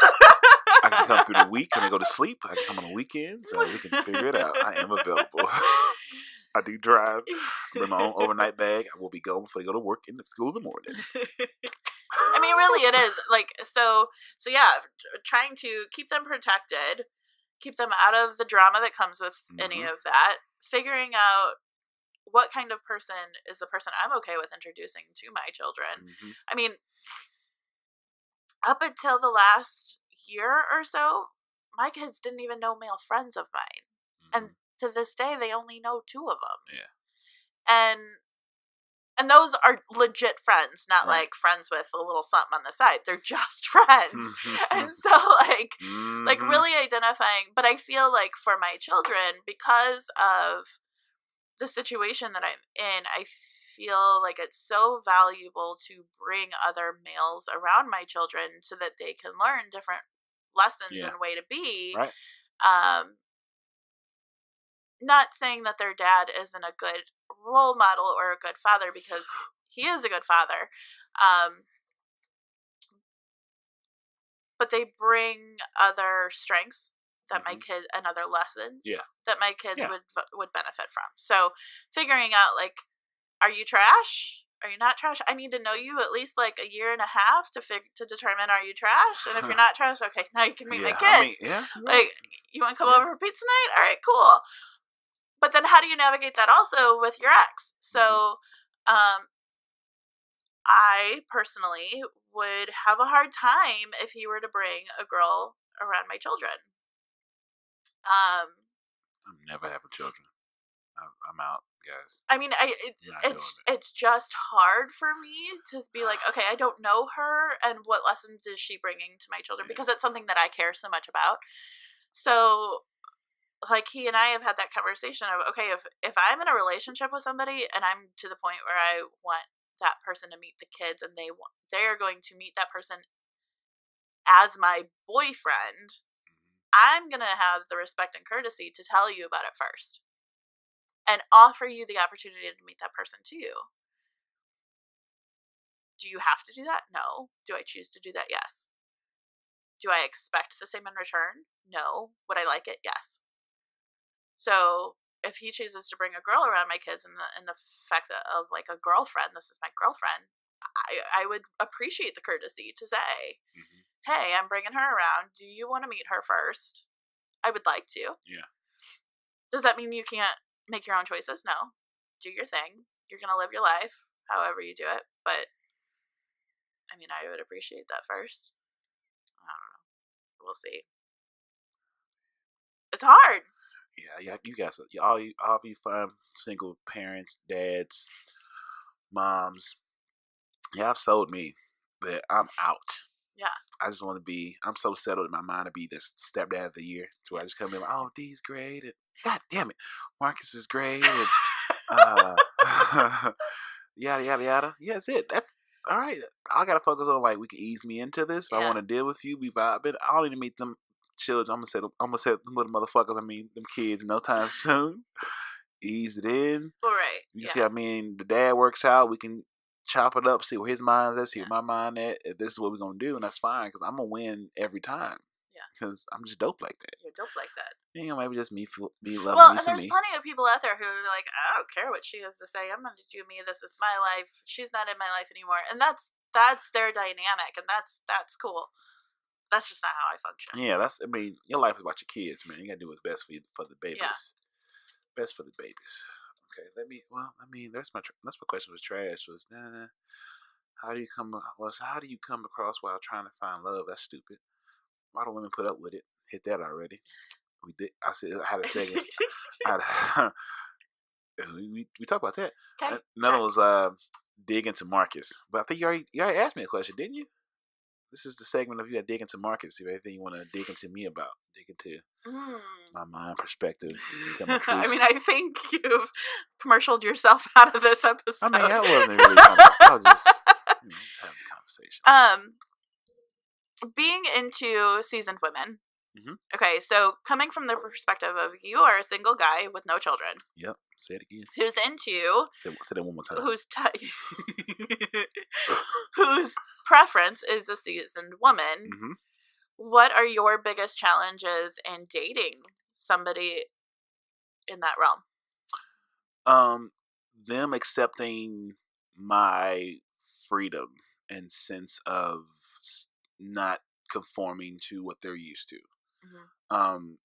I can come through the week and I go to sleep. I can come on the weekends. So we can figure it out. I am available. I do drive. bring my own overnight bag. I will be going before I go to work in the school in the morning. I mean, really, it is like so yeah. Trying to keep them protected, keep them out of the drama that comes with any of that. Figuring out what kind of person is the person I'm okay with introducing to my children. I mean, up until the last year or so, my kids didn't even know male friends of mine. And to this day, they only know 2 of them. Yeah. And those are legit friends, not like friends with a little something on the side. They're just friends. And so like really identifying, but I feel like for my children, because of the situation that I'm in, I feel like it's so valuable to bring other males around my children so that they can learn different lessons and way to be. Right. Not saying that their dad isn't a good role model or a good father, because he is a good father. But they bring other strengths that my kids, and other lessons that my kids would benefit from. So figuring out, like, are you trash? Are you not trash? I need to know you at least like a year and a half to determine, are you trash? And if you're not trash, okay, now you can meet my kids. Like, you want to come over for pizza night? All right, cool. But then how do you navigate that also with your ex? So I personally would have a hard time if he were to bring a girl around my children. I'm never having children. I'm out, guys. I mean, it's just hard for me to be like, okay, I don't know her, and what lessons is she bringing to my children? Because it's something that I care so much about. So, like, he and I have had that conversation of, okay, if I'm in a relationship with somebody and I'm to the point where I want that person to meet the kids, and they are going to meet that person as my boyfriend, I'm going to have the respect and courtesy to tell you about it first and offer you the opportunity to meet that person too. Do you have to do that? No. Do I choose to do that? Yes. Do I expect the same in return? No. Would I like it? Yes. So if he chooses to bring a girl around my kids, and the fact of like a girlfriend, this is my girlfriend, I would appreciate the courtesy to say, hey, I'm bringing her around. Do you want to meet her first? I would like to. Yeah. Does that mean you can't make your own choices? No. Do your thing. You're going to live your life however you do it. But, I mean, I would appreciate that first. I don't know. We'll see. It's hard. Yeah, you guys, all of you fine single parents, dads, moms, have sold me that I'm out. Yeah. I just want to be, I'm so settled in my mind to be this stepdad of the year, to where I just come in like, oh, D's great, and God damn it, Marcus is great, and yada, yada, yada. Yeah, that's it. That's all right. I got to focus on, like, we can ease me into this. If I want to deal with you, we vibing. I don't need to meet them children. I'm gonna say them little motherfuckers. I mean, them kids, no time soon. Ease it in. All right. You see, I mean, the dad works out. We can chop it up, see where his mind's at, see where my mind at. If this is what we're gonna do, and that's fine, because I'm gonna win every time. Yeah. Because I'm just dope like that. You're dope like that. You know, maybe just me be loving. Well, and there's plenty of people out there who are like, I don't care what she has to say. I'm gonna do me. This is my life. She's not in my life anymore, and that's their dynamic, and that's cool. That's just not how I function. Yeah, I mean, your life is about your kids, man. You gotta do what's best for the babies. Yeah. Best for the babies. Okay, that's my question was trash. Was how do you come across while trying to find love? That's stupid. Why don't women put up with it? Hit that already. We did. I said I had a second. we talked about that. Okay. Another was dig into Marcus, but I think you already asked me a question, didn't you? This is the segment of you got to dig into Marcus. See if anything you want to dig into me about. Dig into my mind perspective. I mean, I think you've commercialed yourself out of this episode. I mean, I wasn't really I was just having a conversation. Being into seasoned women. Mm-hmm. Okay, so coming from the perspective of you are a single guy with no children. Yep. Say it again. Who's into... Say that one more time. Whose preference is a seasoned woman. Mm-hmm. What are your biggest challenges in dating somebody in that realm? them accepting my freedom and sense of not conforming to what they're used to.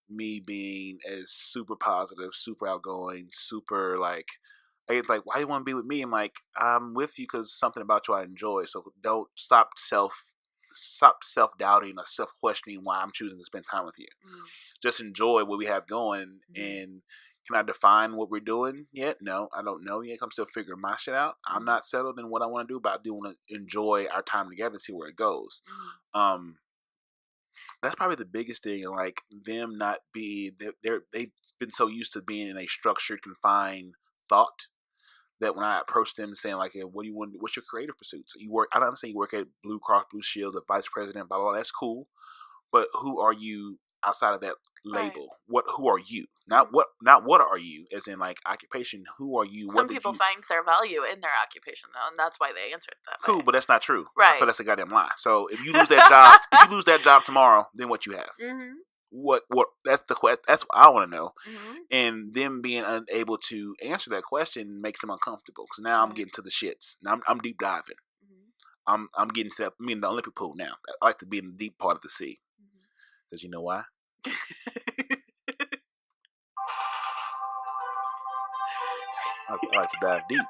Me being as super positive, super outgoing, super like, it's like, why do you want to be with me? I'm like, I'm with you because something about you I enjoy. So don't stop self-doubting or self-questioning why I'm choosing to spend time with you. Just enjoy what we have going. And can I define what we're doing yet? No, I don't know yet. I'm still figuring my shit out. I'm not settled in what I want to do, but I do want to enjoy our time together and see where it goes. That's probably the biggest thing. Like them not be, they've been so used to being in a structured, confined thought that when I approach them saying like, hey, what do you want? What's your creative pursuits? You work. I don't understand. You work at Blue Cross Blue Shield, the vice president, blah blah blah. That's cool, but who are you outside of that label? Right. Who are you? Not what are you? As in like occupation. Who are you? Some people find their value in their occupation though, and that's why they answer it that way. Cool, but that's not true. Right. I feel that's a goddamn lie. So if you lose that job, tomorrow, then what you have? What that's what I want to know. And them being unable to answer that question makes them uncomfortable because now I'm getting to the shits. Now I'm deep diving. I'm getting to that. The Olympic pool now. I like to be in the deep part of the sea because you know why? I like to dive deep.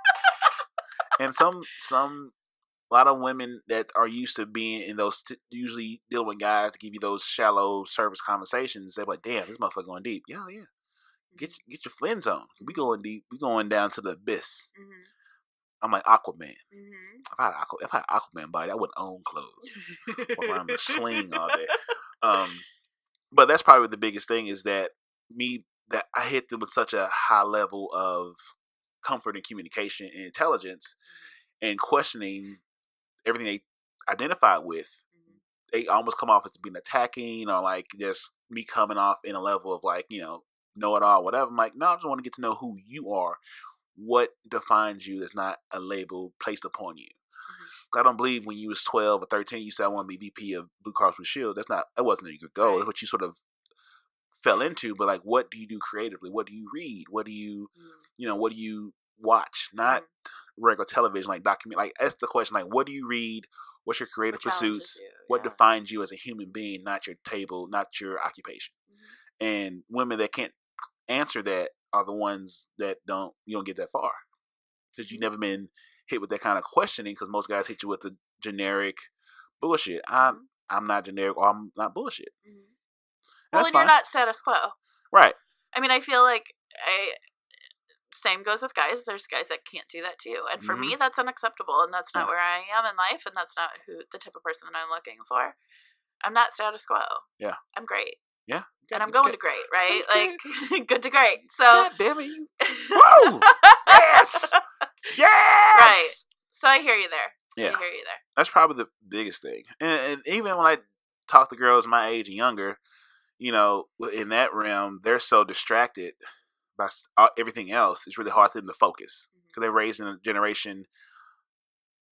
And a lot of women that are used to being in those, usually dealing with guys to give you those shallow surface conversations, they're like, damn, this motherfucker going deep. Yeah. Get your friends on. We going deep. We going down to the abyss. I'm like Aquaman. If I had Aquaman body, I wouldn't own clothes. Walk around with a sling all day. But that's probably the biggest thing is that I hit them with such a high level of comfort and communication and intelligence and questioning everything they identify with. They almost come off as being attacking or like just me coming off in a level of like, know it all, whatever. I'm like, no, I just want to get to know who you are. What defines you is not a label placed upon you. I don't believe when you was 12 or 13, you said I want to be VP of Blue Cross Blue Shield. That wasn't a good goal. Right. That's what you sort of fell into. But like, what do you do creatively? What do you read? What do you, what do you watch? Not regular television, like document. Like that's the question. Like, what do you read? What's your creative pursuits? What defines you as a human being? Not your table, not your occupation. And women that can't answer that are the ones that you don't get that far because you've never been hit with that kind of questioning. Because most guys hit you with the generic bullshit. I'm not generic or I'm not bullshit. Well, and you're not status quo, right? I mean, I feel like same goes with guys. There's guys that can't do that too, and for me, that's unacceptable, and that's not where I am in life, and that's not the type of person that I'm looking for. I'm not status quo. Yeah, I'm great. Yeah. And I'm going to great, right? Like, good to great. So, God damn it. Woo! Yes! Yes! Right. So I hear you there. Yeah. I hear you there. That's probably the biggest thing. And even when I talk to girls my age and younger, in that realm, they're so distracted by everything else. It's really hard for them to focus. Because they're raised in a generation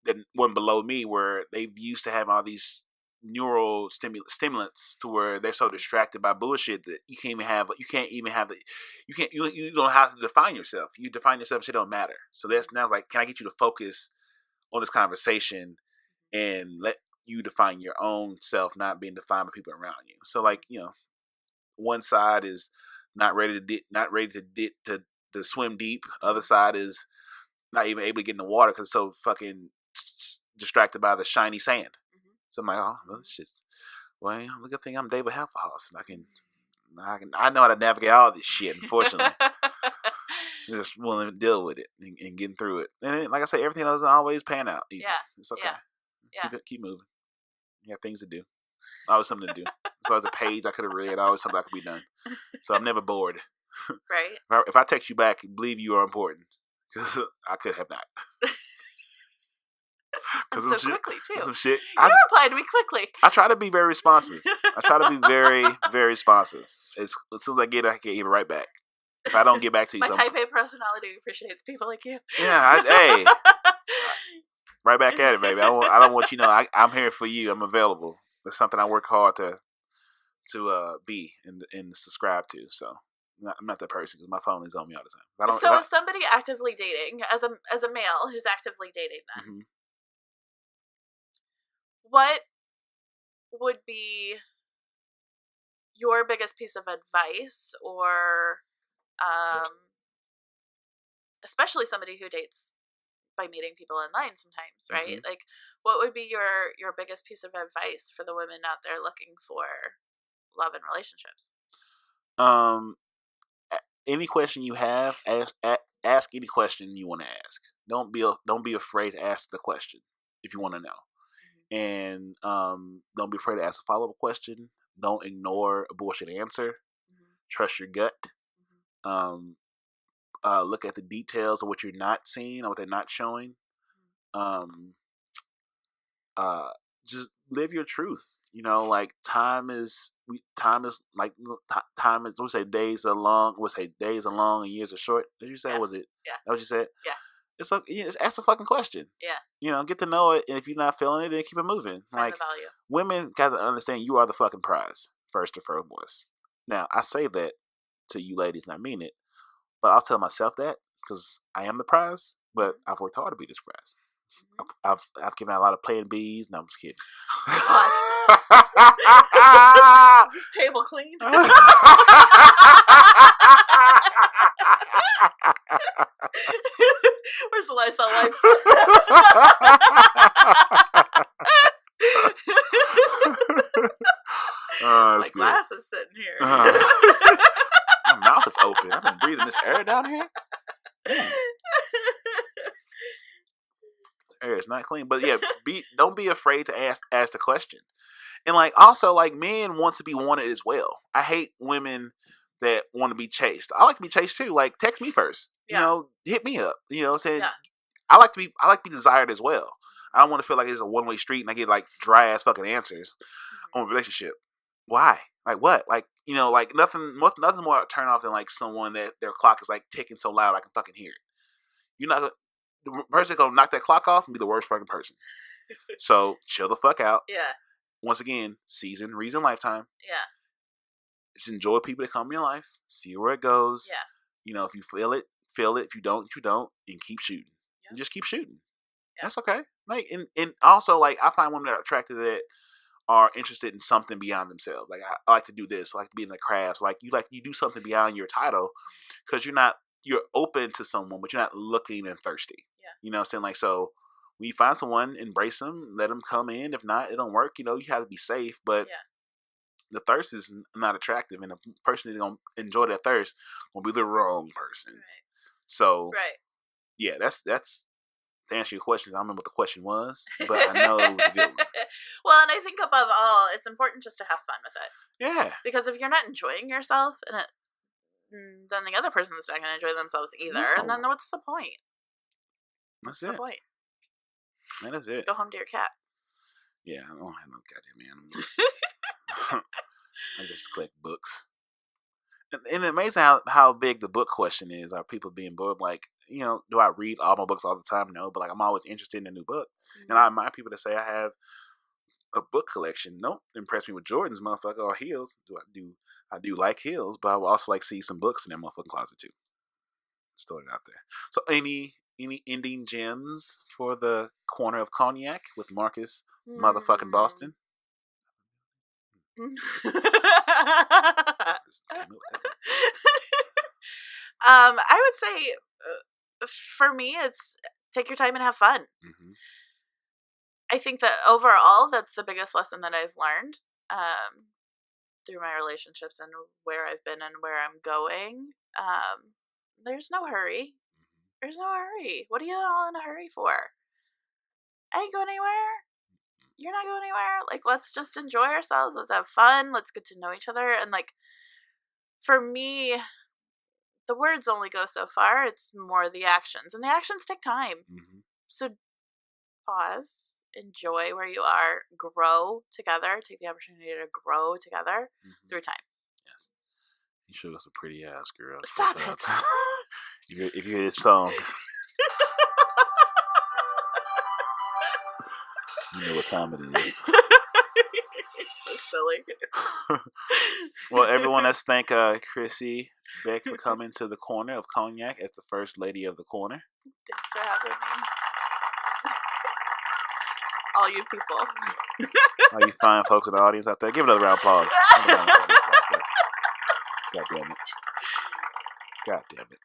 that went below me where they've used to have all these neural stimulants to where they're so distracted by bullshit that you don't have to define yourself. You define yourself, shit don't matter. So that's now like, can I get you to focus on this conversation and let you define your own self, not being defined by people around you. So like, one side is not ready to swim deep. Other side is not even able to get in the water because it's so fucking distracted by the shiny sand. So I'm like, oh, well, it's just, look at the thing. I'm David Hasselhoff, and I know how to navigate all this shit. Unfortunately, just willing to deal with it and getting through it. And like I say, everything doesn't always pan out. Either. Yeah, it's okay. Yeah. Keep moving. You have things to do. Always something to do. There's always a page I could have read. Always something that could be done. So I'm never bored. Right. If I text you back, believe you are important because I could have not. And so quickly too. Some shit. You replied to me quickly. I try to be very responsive. I try to be very, very responsive. As soon as I get it, I can give it right back. If I don't get back to you, my type A personality appreciates people like you. Yeah, hey, right back at it, baby. I don't want you to know I'm here for you. I'm available. That's something I work hard to be and subscribe to. So I'm not that person because my phone is on me all the time. Is somebody actively dating, as a male who's actively dating then, mm-hmm. what would be your biggest piece of advice, or especially somebody who dates by meeting people online sometimes, right? Mm-hmm. Like, what would be your biggest piece of advice for the women out there looking for love and relationships? Any question you have, ask any question you want to ask. Don't be afraid to ask the question if you want to know. Mm-hmm. And don't be afraid to ask a follow-up question. Don't ignore a bullshit answer. Mm-hmm. Trust your gut. Mm-hmm. Look at the details of what you're not seeing or what they're not showing. Just live your truth. You know, like time is we say days are long. Days are long and years are short. Did you say? Yes. Was it? Yeah. That what you said? Yeah. It's like, just ask a fucking question. Yeah. You know, get to know it, and if you're not feeling it, then keep it moving. Find the value. Women got to understand you are the fucking prize, first and foremost. Now, I say that to you ladies, and I mean it, but I'll tell myself that because I am the prize, but I've worked hard to be this prize. Mm-hmm. I've given out a lot of plan Bs. No, I'm just kidding. Is this table clean? Where's the Lysol wipes? My glass is sitting here. My mouth is open. I've been breathing this air down here. Air is not clean, but yeah, don't be afraid to ask the question. And like also like men want to be wanted as well. I hate women that want to be chased. I like to be chased too. Like text me first. Yeah. You know, hit me up. You know, saying I like to be desired as well. I don't want to feel like it's a one-way street and I get like dry ass fucking answers on a relationship. Why? Like what? Like, you know, like nothing more turn off than like someone that their clock is like ticking so loud I can fucking hear it. You're not the person gonna knock that clock off and be the worst fucking person. So chill the fuck out. Yeah. Once again, season, reason, lifetime. Yeah. Just enjoy people that come in your life. See where it goes. Yeah. You know, if you feel it, feel it. If you don't, you don't. And keep shooting. Yep. And just keep shooting. Yep. That's okay. Like, and also, like, I find women that are attracted to that are interested in something beyond themselves. Like, I like to do this. I like to be in the crafts. Like, you do something beyond your title because you're open to someone, but you're not looking and thirsty. Yeah. You know what I'm saying? Like, so when you find someone, embrace them, let them come in. If not, it don't work. You know, you have to be safe, but the thirst is not attractive, and the person that's going to enjoy that thirst will be the wrong person. Right. So, yeah, that's to answer your question. I don't remember what the question was, but I know it was a good one. Well, and I think above all, it's important just to have fun with it. Yeah. Because if you're not enjoying yourself, then the other person's not going to enjoy themselves either. No. And then what's the point? What's the point? That is it. Go home to your cat. Yeah, I don't have no goddamn animals. I just collect books. And it's amazing how big the book question is. Are people being bored? Like, you know, do I read all my books all the time? No, but like I'm always interested in a new book. Mm-hmm. And I admire people that say I have a book collection. Don't impress me with Jordan's motherfucker or heels. I do like heels, but I would also like to see some books in that motherfucking closet too. Just throw it out there. So any ending gems for the corner of cognac with Marcus motherfucking Boston? I would say for me it's take your time and have fun. Mm-hmm. I think that overall that's the biggest lesson that I've learned through my relationships and where I've been and where I'm going. There's no hurry. There's no hurry. What are you all in a hurry for? I ain't going anywhere. You're not going anywhere. Like, let's just enjoy ourselves. Let's have fun. Let's get to know each other. And like, for me, the words only go so far. It's more the actions, and the actions take time. Mm-hmm. So pause, enjoy where you are, grow together. Take the opportunity to grow together through time. Yes. You showed us a pretty ass, girl. Stop it. If you hear this song, you know what time it is. So silly. Well, everyone, let's thank Chrissy Beck for coming to the corner of Cognac as the first lady of the corner. Thanks for having me. All you people. All you fine folks in the audience out there, give another round of applause. God damn it. God damn it.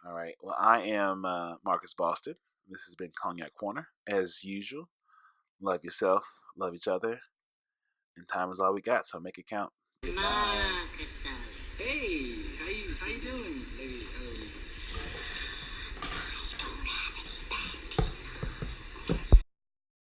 All right. Well, I am Marcus Boston. This has been Cognac Corner. As usual, love yourself, love each other, and time is all we got, so make it count. Marcus, darling. Hey, how you doing?